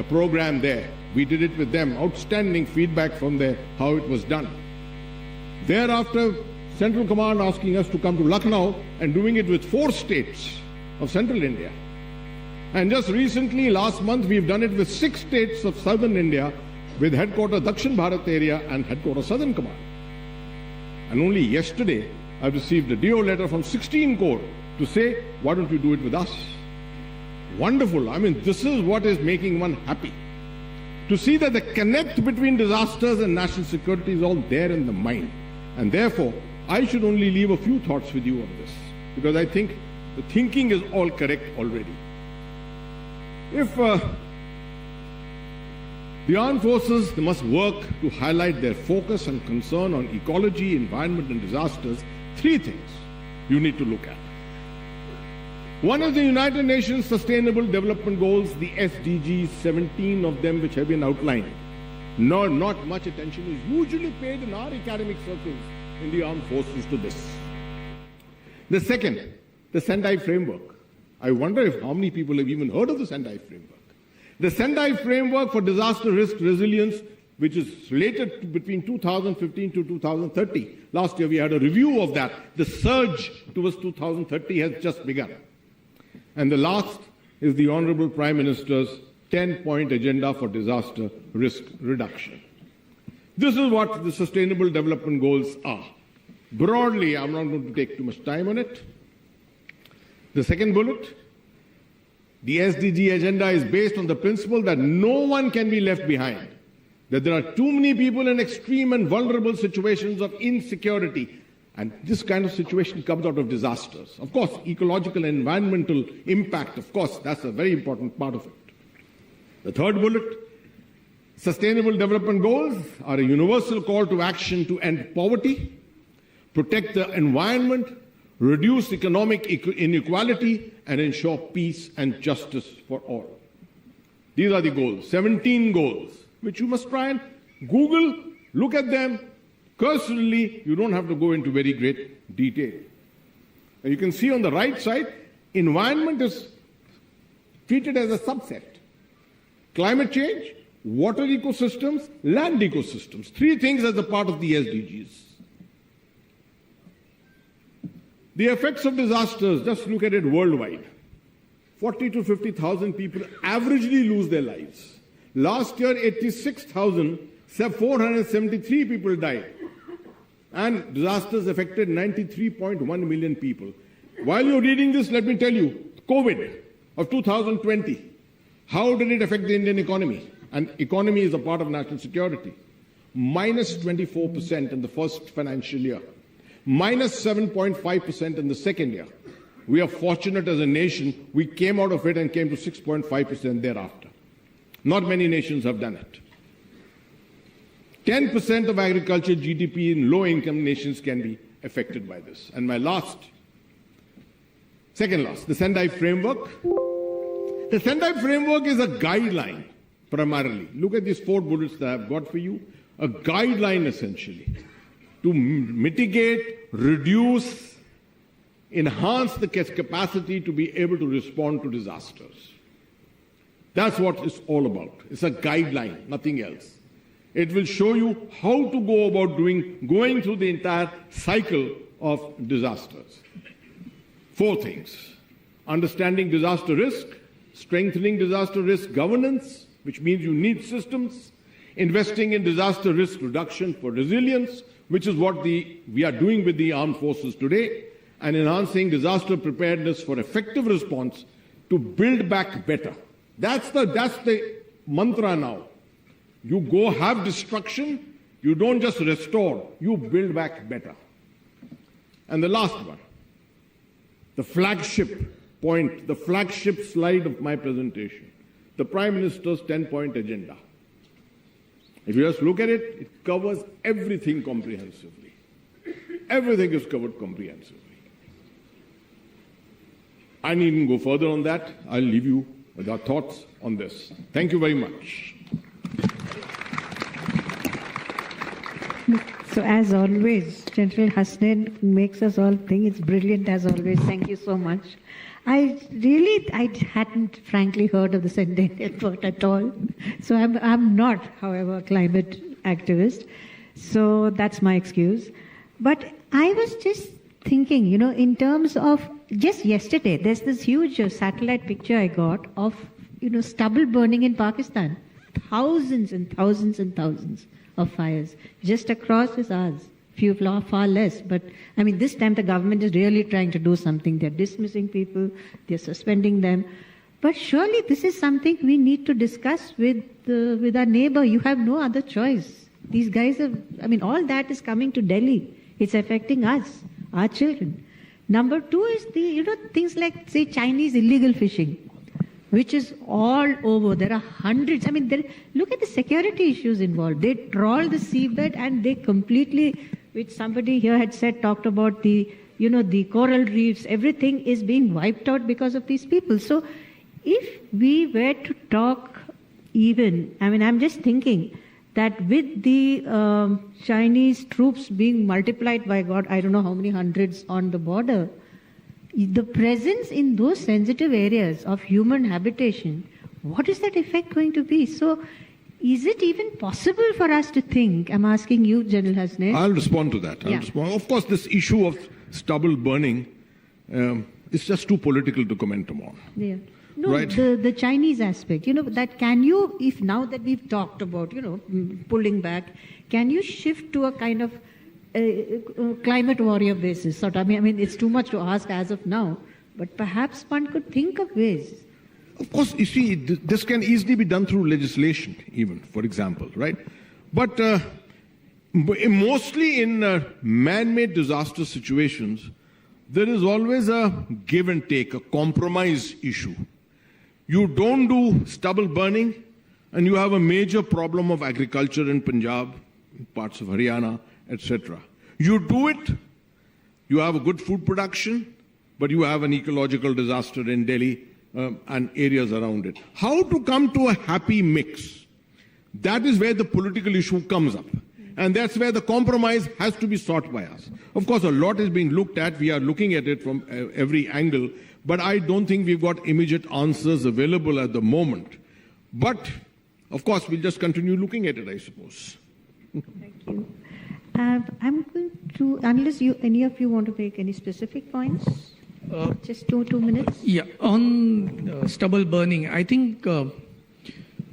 S5: program there. We did it with them. Outstanding feedback from there, how it was done. Thereafter, Central Command asking us to come to Lucknow and doing it with 4 states of Central India. And just recently, last month, we've done it with 6 states of Southern India with headquarters Dakshin Bharat area and headquarters Southern Command. And only yesterday, I've received a DO letter from 16 Corps to say, why don't you do it with us? Wonderful. I mean, this is what is making one happy. To see that the connect between disasters and national security is all there in the mind. And therefore, I should only leave a few thoughts with you on this, because I think the thinking is all correct already. If the armed forces, they must work to highlight their focus and concern on ecology, environment and disasters, 3 things you need to look at. One is the United Nations Sustainable Development Goals, the SDGs, 17 of them which have been outlined. Not much attention is usually paid in our academic circles in the armed forces to this. The second, the Sendai Framework. I wonder if how many people have even heard of the Sendai Framework. The Sendai Framework for Disaster Risk Resilience, which is related to between 2015 to 2030. Last year we had a review of that. The surge towards 2030 has just begun. And the last is the Honorable Prime Minister's 10-point agenda for disaster risk reduction. This is what the Sustainable Development Goals are. Broadly, I'm not going to take too much time on it. The second bullet, the SDG agenda is based on the principle that no one can be left behind, that there are too many people in extreme and vulnerable situations of insecurity. And this kind of situation comes out of disasters. Of course, ecological and environmental impact, of course, that's a very important part of it. The third bullet, Sustainable Development Goals are a universal call to action to end poverty, protect the environment, reduce economic inequality, and ensure peace and justice for all. These are the goals, 17 goals, which you must try and Google, look at them. Cursorily, you don't have to go into very great detail. And you can see on the right side, environment is treated as a subset. Climate change, water ecosystems, land ecosystems. 3 things as a part of the SDGs. The effects of disasters, just look at it worldwide. 40 to 50,000 people averagely lose their lives. Last year, 86,473 people died. And disasters affected 93.1 million people. While you're reading this, let me tell you, COVID of 2020, how did it affect the Indian economy? And economy is a part of national security. Minus 24% in the first financial year. Minus 7.5% in the second year. We are fortunate as a nation, we came out of it and came to 6.5% thereafter. Not many nations have done it. 10% of agriculture GDP in low-income nations can be affected by this. And my second last, the Sendai Framework. The Sendai framework is a guideline, primarily. Look at these 4 bullets that I've got for you. A guideline, essentially, to mitigate, reduce, enhance the capacity to be able to respond to disasters. That's what it's all about. It's a guideline, nothing else. It will show you how to go about going through the entire cycle of disasters. 4 things. Understanding disaster risk, strengthening disaster risk governance, which means you need systems, investing in disaster risk reduction for resilience, which is what we are doing with the armed forces today, and enhancing disaster preparedness for effective response to build back better. That's the mantra now. You go have destruction, you don't just restore, you build back better. And the last one, the flagship point, the flagship slide of my presentation, the Prime Minister's 10-point agenda. If you just look at it, it covers everything comprehensively. Everything is covered comprehensively. I needn't go further on that. I'll leave you with our thoughts on this. Thank you very much.
S2: So as always, General Hasnain makes us all think it's brilliant as always. Thank you so much. I hadn't frankly heard of the Sendai Network at all. So I'm not, however, a climate activist. So that's my excuse. But I was just thinking, in terms of just yesterday, there's this huge satellite picture I got of, stubble burning in Pakistan. Thousands and thousands and thousands of fires. Just across is ours. Few far less. But, this time the government is really trying to do something. They're dismissing people. They're suspending them. But surely this is something we need to discuss with our neighbor. You have no other choice. These guys all that is coming to Delhi. It's affecting us, our children. Number 2 is things like, say, Chinese illegal fishing, which is all over. There are hundreds. Look at the security issues involved. They trawl the seabed and they completely, which somebody here had talked about the coral reefs, everything is being wiped out because of these people. So if we were to talk even, I'm just thinking that with the Chinese troops being multiplied by God, I don't know how many hundreds on the border, the presence in those sensitive areas of human habitation, what is that effect going to be? So is it even possible for us to think? I'm asking you, General Hasnain.
S5: I'll respond to that. Of course, this issue of stubble burning is just too political to comment upon.
S2: Yeah. No,
S5: right?
S2: The Chinese aspect, that can you, if now that we've talked about, pulling back, can you shift to a kind of climate warrior basis? Sort of, it's too much to ask as of now, but perhaps one could think of ways.
S5: Of course, you see, this can easily be done through legislation, even, for example, right? But mostly in man-made disaster situations, there is always a give and take, a compromise issue. You don't do stubble burning, and you have a major problem of agriculture in Punjab, parts of Haryana, etc. You do it, you have a good food production, but you have an ecological disaster in Delhi and areas around it. How to come to a happy mix? That is where the political issue comes up. And that's where the compromise has to be sought by us. Of course, a lot is being looked at. We are looking at it from every angle. But I don't think we've got immediate answers available at the moment. But, of course, we'll just continue looking at it, I suppose.
S2: Thank you. I'm going to, unless any of you want to make any specific points, just two minutes.
S4: Yeah, on stubble burning, I think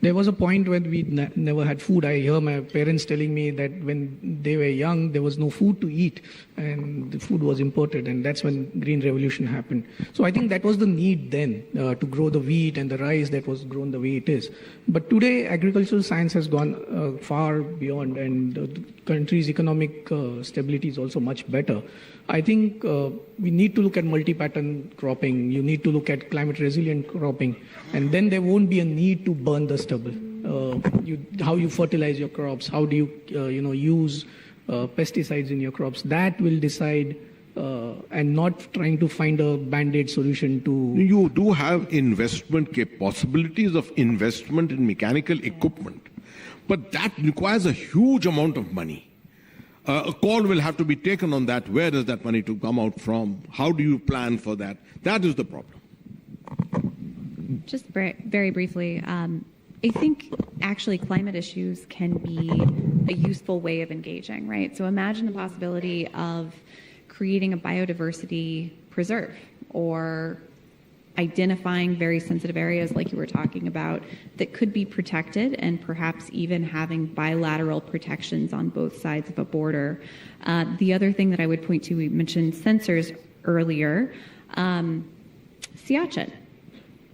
S4: there was a point when we never had food. I hear my parents telling me that when they were young, there was no food to eat, and the food was imported, and that's when Green Revolution happened. So I think that was the need then, to grow the wheat and the rice that was grown the way it is. But today, agricultural science has gone far beyond, and the country's economic stability is also much better. I think we need to look at multi-pattern cropping. You need to look at climate-resilient cropping, and then there won't be a need to burn the stubble. How you fertilize your crops, how do you use pesticides in your crops, that will decide and not trying to find a band-aid solution to...
S5: You do have possibilities of investment in mechanical equipment, but that requires a huge amount of money. A call will have to be taken on that. Where does that money to come out from? How do you plan for that? That is the problem.
S3: Just very briefly, I think actually climate issues can be a useful way of engaging, right? So imagine the possibility of creating a biodiversity preserve or identifying very sensitive areas like you were talking about that could be protected, and perhaps even having bilateral protections on both sides of a border. The other thing that I would point to, we mentioned sensors earlier, Siachen.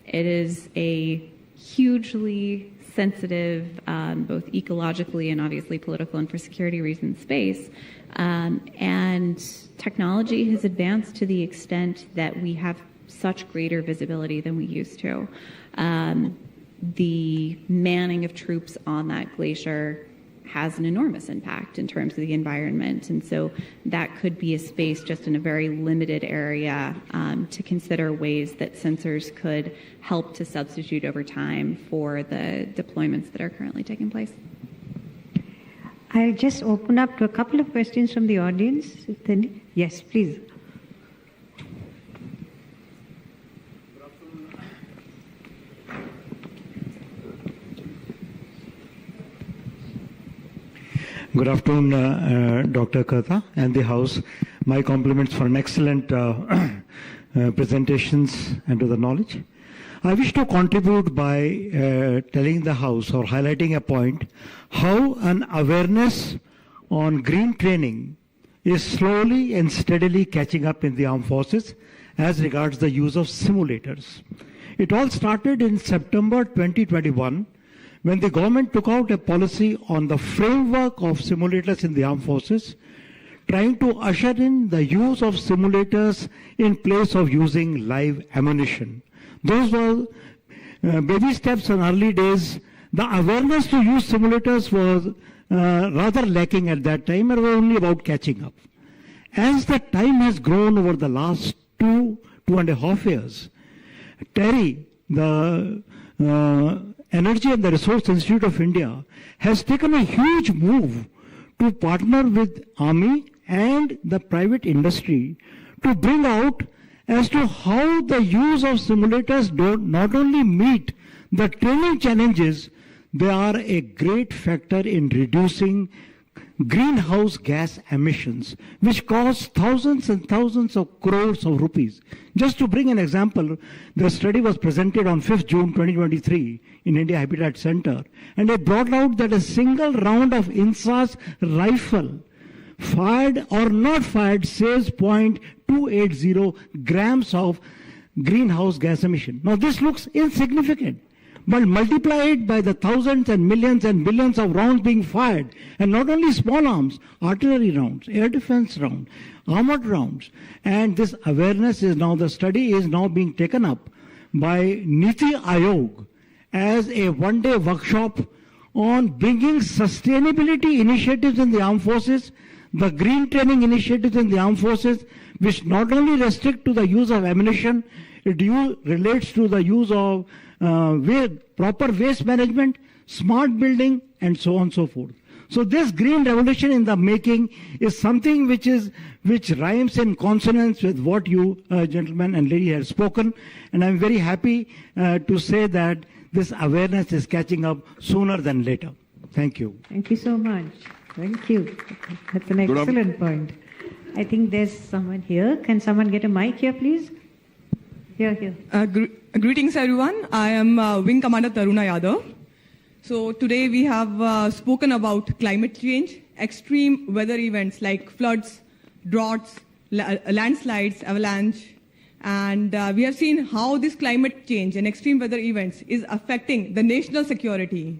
S3: It is a hugely sensitive, both ecologically and obviously political and for security reasons, space. And technology has advanced to the extent that we have such greater visibility than we used to. The manning of troops on that glacier has an enormous impact in terms of the environment. And so that could be a space just in a very limited area to consider ways that sensors could help to substitute over time for the deployments that are currently taking place.
S2: I'll just open up to a couple of questions from the audience. Yes, please.
S6: Good afternoon, Dr. Karta and the House. My compliments for an excellent presentations and to the knowledge. I wish to contribute by telling the House or highlighting a point how an awareness on green training is slowly and steadily catching up in the armed forces as regards the use of simulators. It all started in September 2021 when the government took out a policy on the framework of simulators in the armed forces, trying to usher in the use of simulators in place of using live ammunition. Those were baby steps in early days. The awareness to use simulators was rather lacking at that time, and were only about catching up. As the time has grown over the last 2.5 years, TERI, the Energy and the Resource Institute of India, has taken a huge move to partner with Army and the private industry to bring out as to how the use of simulators not only meet the training challenges, they are a great factor in reducing greenhouse gas emissions, which cost thousands and thousands of crores of rupees. Just to bring an example, the study was presented on 5th June 2023 in India Habitat Centre, and it brought out that a single round of INSA's rifle, fired or not fired, saves 0.280 grams of greenhouse gas emission. Now this looks insignificant, but multiply it by the thousands and millions and billions of rounds being fired, and not only small arms, artillery rounds, air defense rounds, armored rounds. And this awareness is now, the study is now being taken up by Niti Aayog as a one-day workshop on bringing sustainability initiatives in the armed forces, the green training initiatives in the armed forces, which not only restrict to the use of ammunition, it relates to the use of proper waste management, smart building, and so on and so forth. So this green revolution in the making is something which rhymes in consonance with what you gentlemen and lady have spoken, and I'm very happy to say that this awareness is catching up sooner than later. Thank you.
S2: Thank you so much. Thank you. That's an excellent point. I think there's someone here. Can someone get a mic here, please? Here.
S7: Greetings, everyone. I am Wing Commander Taruna Yadav. So today we have spoken about climate change, extreme weather events like floods, droughts, landslides, avalanche, and we have seen how this climate change and extreme weather events is affecting the national security.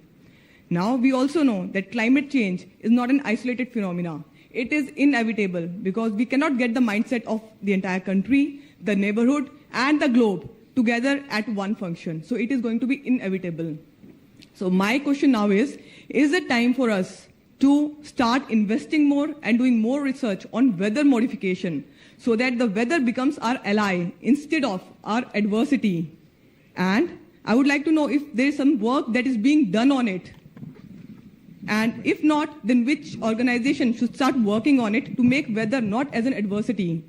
S7: Now we also know that climate change is not an isolated phenomenon. It is inevitable because we cannot get the mindset of the entire country, the neighborhood, and the globe together at one function. So it is going to be inevitable. So my question now is it time for us to start investing more and doing more research on weather modification so that the weather becomes our ally instead of our adversity? And I would like to know if there is some work that is being done on it. And if not, then which organization should start working on it to make weather not as an adversity,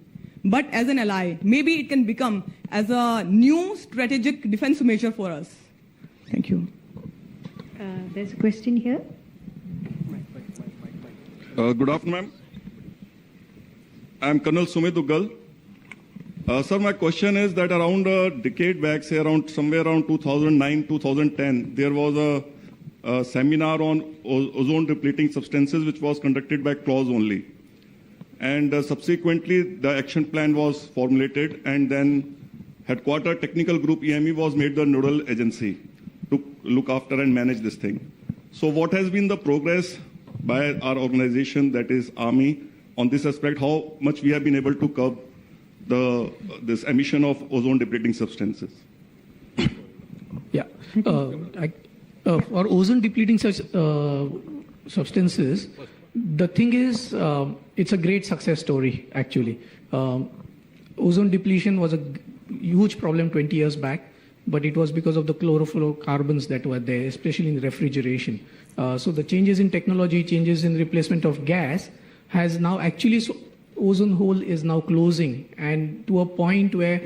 S7: but as an ally? Maybe it can become as a new strategic defense measure for us. Thank you.
S2: There's a question here.
S8: Good afternoon, ma'am. I'm Colonel Sumit Duggal. Sir, my question is that around a decade back, say somewhere around 2009, 2010, there was a seminar on ozone depleting substances which was conducted by clause only. And subsequently, the action plan was formulated, and then headquarter technical group EME was made the nodal agency to look after and manage this thing. So what has been the progress by our organization, that is Army, on this aspect? How much we have been able to curb this emission of ozone depleting substances?
S4: Yeah. For ozone depleting substances, the thing is, it's a great success story, actually. Ozone depletion was a huge problem 20 years back, but it was because of the chlorofluorocarbons that were there, especially in refrigeration. So the changes in technology, changes in replacement of gas has now actually, ozone hole is now closing, and to a point where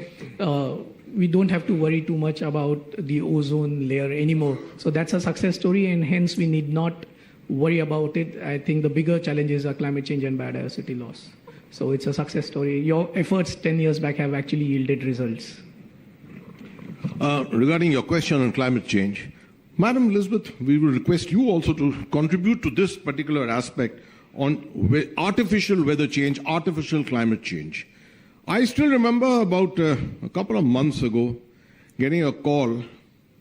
S4: we don't have to worry too much about the ozone layer anymore. So that's a success story, and hence we need not worry about it. I think the bigger challenges are climate change and biodiversity loss. So it's a success story. Your efforts 10 years back have actually yielded results.
S5: Regarding your question on climate change, Madam Elizabeth, we will request you also to contribute to this particular aspect on artificial weather change, artificial climate change. I still remember about a couple of months ago getting a call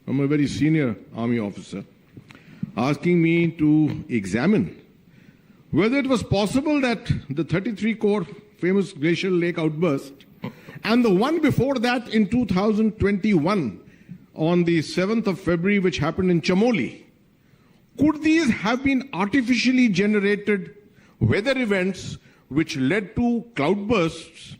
S5: from a very senior Army officer asking me to examine whether it was possible that the 33-core famous glacial lake outburst and the one before that in 2021 on the 7th of February, which happened in Chamoli, could these have been artificially generated weather events which led to cloudbursts,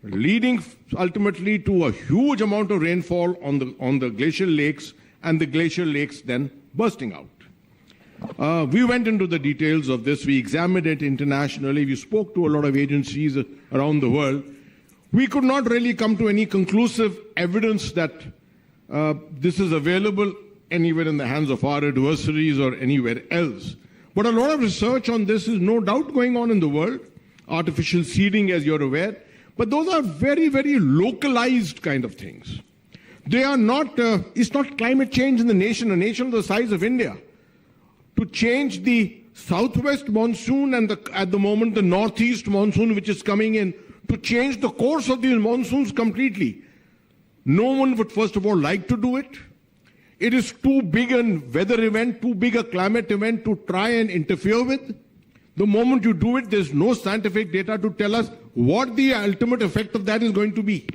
S5: leading ultimately to a huge amount of rainfall on the glacial lakes, and the glacial lakes then bursting out? We went into the details of this. We examined it internationally. We spoke to a lot of agencies around the world. We could not really come to any conclusive evidence that this is available anywhere in the hands of our adversaries or anywhere else. But a lot of research on this is no doubt going on in the world. Artificial seeding, as you're aware. But those are very, very localized kind of things. They are not, it's not climate change in a nation of the size of India. To change the southwest monsoon and at the moment the northeast monsoon which is coming in, to change the course of these monsoons completely. No one would first of all like to do it. It is too big a weather event, too big a climate event to try and interfere with. The moment you do it, there's no scientific data to tell us what the ultimate effect of that is going to be.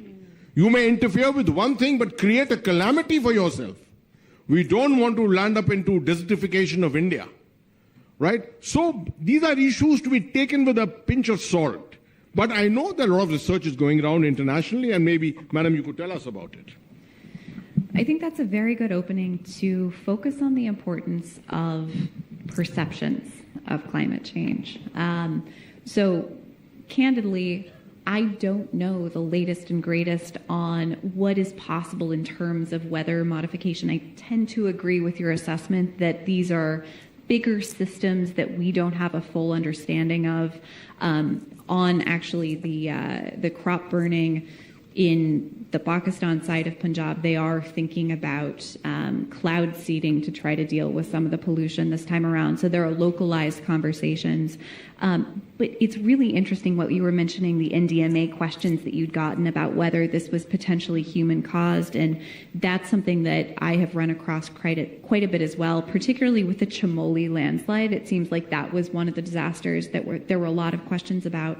S5: You may interfere with one thing, but create a calamity for yourself. We don't want to land up into desertification of India, right? So these are issues to be taken with a pinch of salt. But I know that a lot of research is going around internationally, and maybe, Madam, you could tell us about it.
S3: I think that's a very good opening to focus on the importance of perceptions of climate change. So, candidly, I don't know the latest and greatest on what is possible in terms of weather modification. I tend to agree with your assessment that these are bigger systems that we don't have a full understanding of. On actually the crop burning in the Pakistan side of Punjab, they are thinking about cloud seeding to try to deal with some of the pollution this time around. So there are localized conversations. But it's really interesting what you were mentioning, the NDMA questions that you'd gotten about whether this was potentially human-caused. And that's something that I have run across quite a bit as well, particularly with the Chamoli landslide. It seems like that was one of the disasters that there were a lot of questions about.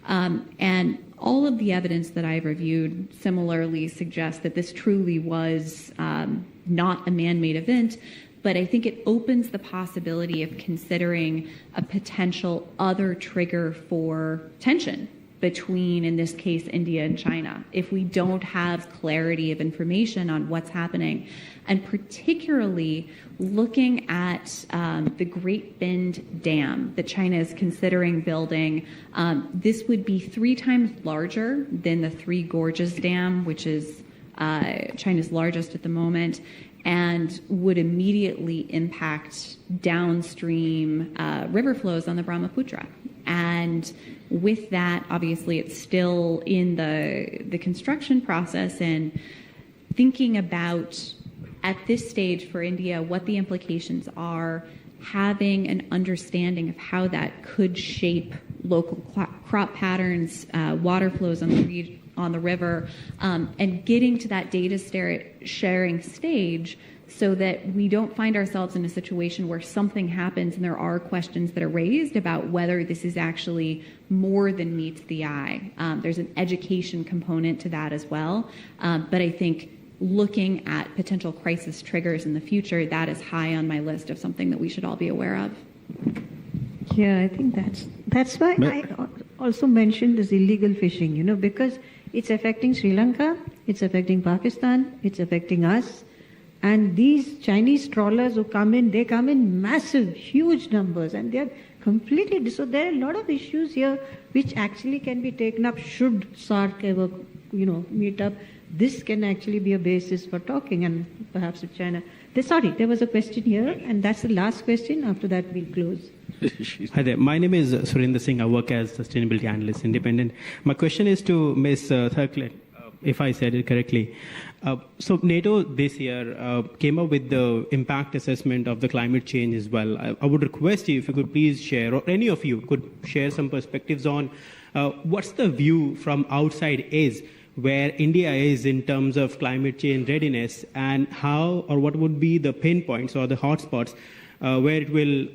S3: And all of the evidence that I've reviewed similarly suggests that this truly was not a man-made event, but I think it opens the possibility of considering a potential other trigger for tension between, in this case, India and China, if we don't have clarity of information on what's happening, and particularly looking at the Great Bend Dam that China is considering building. This would be 3 times larger than the Three Gorges Dam, which is China's largest at the moment, and would immediately impact downstream river flows on the Brahmaputra. And with that, obviously, it's still in the construction process, and thinking about, at this stage for India, what the implications are, having an understanding of how that could shape local crop patterns, water flows on the river, and getting to that data sharing stage so that we don't find ourselves in a situation where something happens and there are questions that are raised about whether this is actually more than meets the eye. There's an education component to that as well. But I think looking at potential crisis triggers in the future, that is high on my list of something that we should all be aware of.
S2: Yeah, I think that's why I also mentioned this illegal fishing, because it's affecting Sri Lanka, it's affecting Pakistan, it's affecting us. And these Chinese trawlers who come in, they come in massive, huge numbers, and they're completely, so there are a lot of issues here which actually can be taken up should SARC ever, meet up. This can actually be a basis for talking, and perhaps with China. There was a question here, and that's the last question. After that, we'll close.
S9: Hi there. My name is Surinder Singh. I work as Sustainability Analyst, Independent. My question is to Ms. Thurklet, if I said it correctly. So NATO this year came up with the impact assessment of the climate change as well. I would request you if you could please share, or any of you could share some perspectives on what's the view from outside is where India is in terms of climate change readiness, and how or what would be the pain points or the hotspots where it will,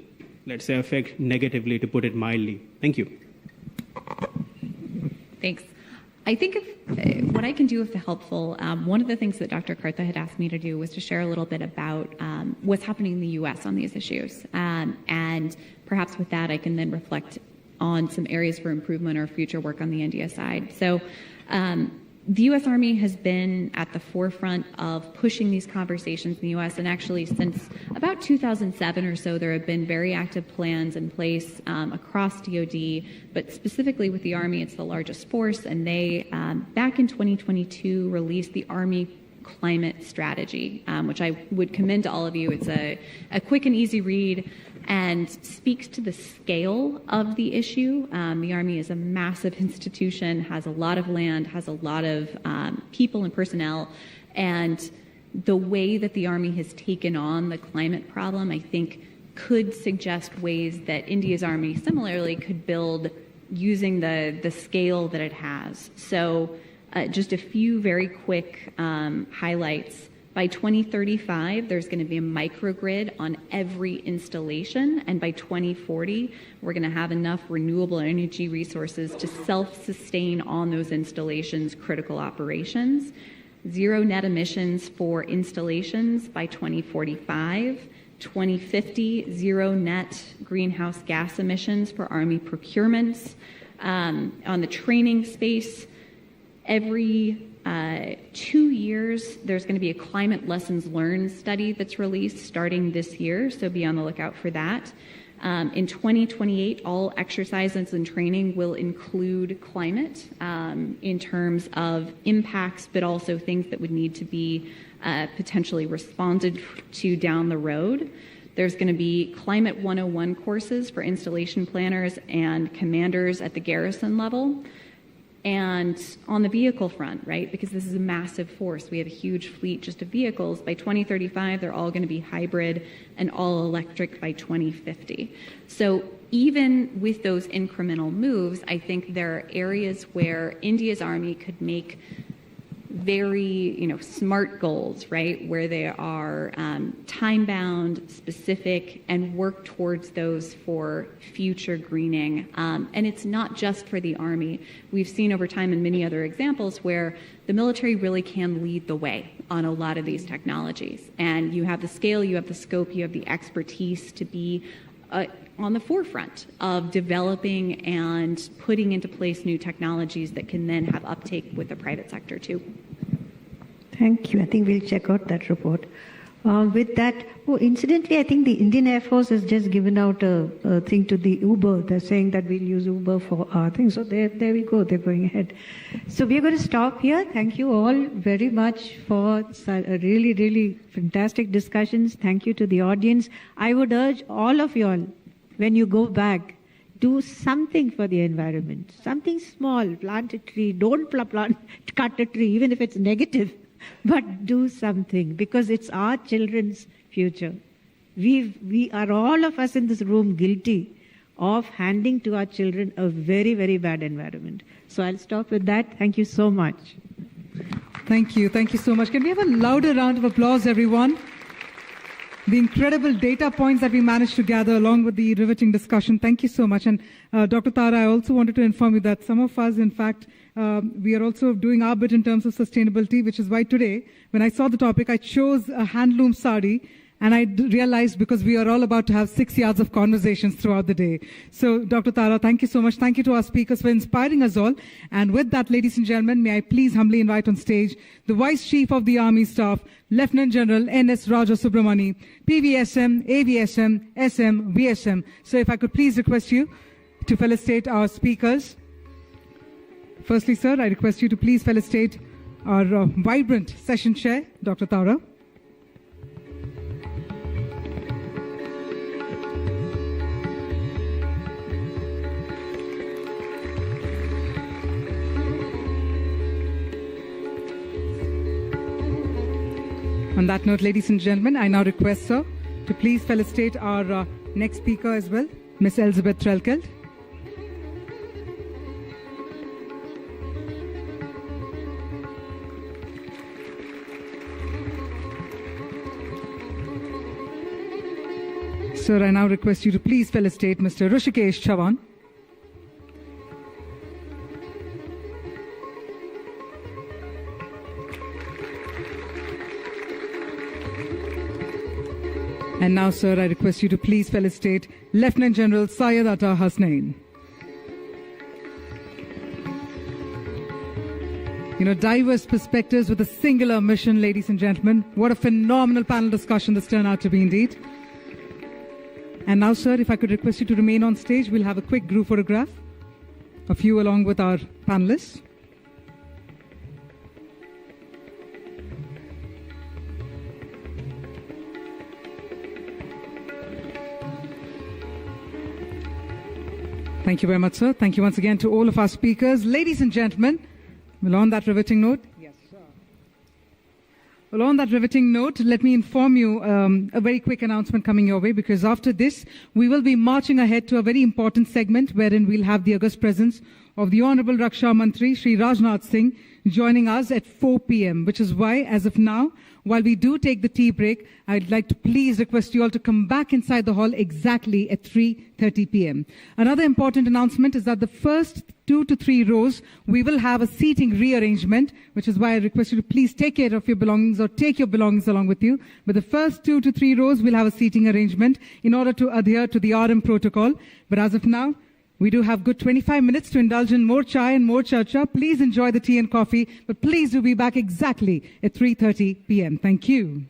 S9: let's say, affect negatively, to put it mildly. Thank you.
S3: Thanks. I think what I can do if helpful, one of the things that Dr. Kartha had asked me to do was to share a little bit about what's happening in the U.S. on these issues. And perhaps with that, I can then reflect on some areas for improvement or future work on the India side. So the U.S. Army has been at the forefront of pushing these conversations in the U.S. And actually, since about 2007 or so, there have been very active plans in place across DoD, but specifically with the Army, it's the largest force. And they, back in 2022, released the Army Climate Strategy, which I would commend to all of you. It's a quick and easy read and speaks to the scale of the issue. The Army is a massive institution, has a lot of land, has a lot of people and personnel, and the way that the Army has taken on the climate problem, I think, could suggest ways that India's Army similarly could build using the scale that it has. So just a few very quick highlights. By 2035, there's going to be a microgrid on every installation, and by 2040, we're going to have enough renewable energy resources to self-sustain on those installations' critical operations. Zero net emissions for installations by 2045. 2050, zero net greenhouse gas emissions for Army procurements. On the training space, every 2 years, there's going to be a climate lessons learned study that's released starting this year, so be on the lookout for that. In 2028, all exercises and training will include climate in terms of impacts, but also things that would need to be potentially responded to down the road. There's going to be Climate 101 courses for installation planners and commanders at the garrison level. And on the vehicle front, right, because this is a massive force, we have a huge fleet just of vehicles. By 2035, they're all going to be hybrid and all electric by 2050. So even with those incremental moves, I think there are areas where India's Army could make very, smart goals, right, where they are time-bound, specific, and work towards those for future greening. And it's not just for the Army. We've seen over time in many other examples where the military really can lead the way on a lot of these technologies. And you have the scale, you have the scope, you have the expertise to be on the forefront of developing and putting into place new technologies that can then have uptake with the private sector too.
S2: Thank you. I think we'll check out that report. With that, incidentally, I think the Indian Air Force has just given out a thing to the Uber. They're saying that we'll use Uber for our thing. So there we go. They're going ahead. So we're going to stop here. Thank you all very much for really, really fantastic discussions. Thank you to the audience. I would urge all of you all, when you go back, do something for the environment. Something small. Plant a tree. Don't cut a tree, even if it's negative. But do something, because it's our children's future. We are, all of us in this room, guilty of handing to our children a very, very bad environment. So I'll stop with that. Thank you so much.
S1: Thank you. Thank you so much. Can we have a louder round of applause, everyone? The incredible data points that we managed to gather along with the riveting discussion. Thank you so much. And Dr. Tara, I also wanted to inform you that some of us, in fact, we are also doing our bit in terms of sustainability, which is why today, when I saw the topic, I chose a handloom sari. And I realized, because we are all about to have 6 yards of conversations throughout the day. So, Dr. Tara, thank you so much. Thank you to our speakers for inspiring us all. And with that, ladies and gentlemen, may I please humbly invite on stage the Vice Chief of the Army Staff, Lieutenant General N.S. Raja Subramani, PVSM, AVSM, SM, VSM. So if I could please request you to felicitate our speakers. Firstly, sir, I request you to please felicitate our vibrant session chair, Dr. Tara. On that note, ladies and gentlemen, I now request, sir, to please felicitate our next speaker as well, Ms. Elizabeth Trelkeld. Sir, I now request you to please felicitate Mr. Rushikesh Chavan. And now, sir, I request you to please felicitate Lieutenant General Syed Atta Hasnain. Diverse perspectives with a singular mission, ladies and gentlemen. What a phenomenal panel discussion this turned out to be indeed. And now, sir, if I could request you to remain on stage, we'll have a quick group photograph of you along with our panelists. Thank you very much, sir. Thank you once again to all of our speakers. Ladies and gentlemen, well, on that riveting note, yes, sir. Well, on that riveting note, let me inform you a very quick announcement coming your way, because after this, we will be marching ahead to a very important segment wherein we'll have the august presence of the Honorable Raksha Mantri, Shri Rajnath Singh, joining us at 4 p.m., which is why, as of now, while we do take the tea break, I'd like to please request you all to come back inside the hall exactly at 3:30 p.m. Another important announcement is that the first 2 to 3 rows, we will have a seating rearrangement, which is why I request you to please take care of your belongings or take your belongings along with you. But the first 2 to 3 rows, we'll have a seating arrangement in order to adhere to the RM protocol. But as of now, we do have good 25 minutes to indulge in more chai and more charcha. Please enjoy the tea and coffee, but please do be back exactly at 3:30 p.m. Thank you.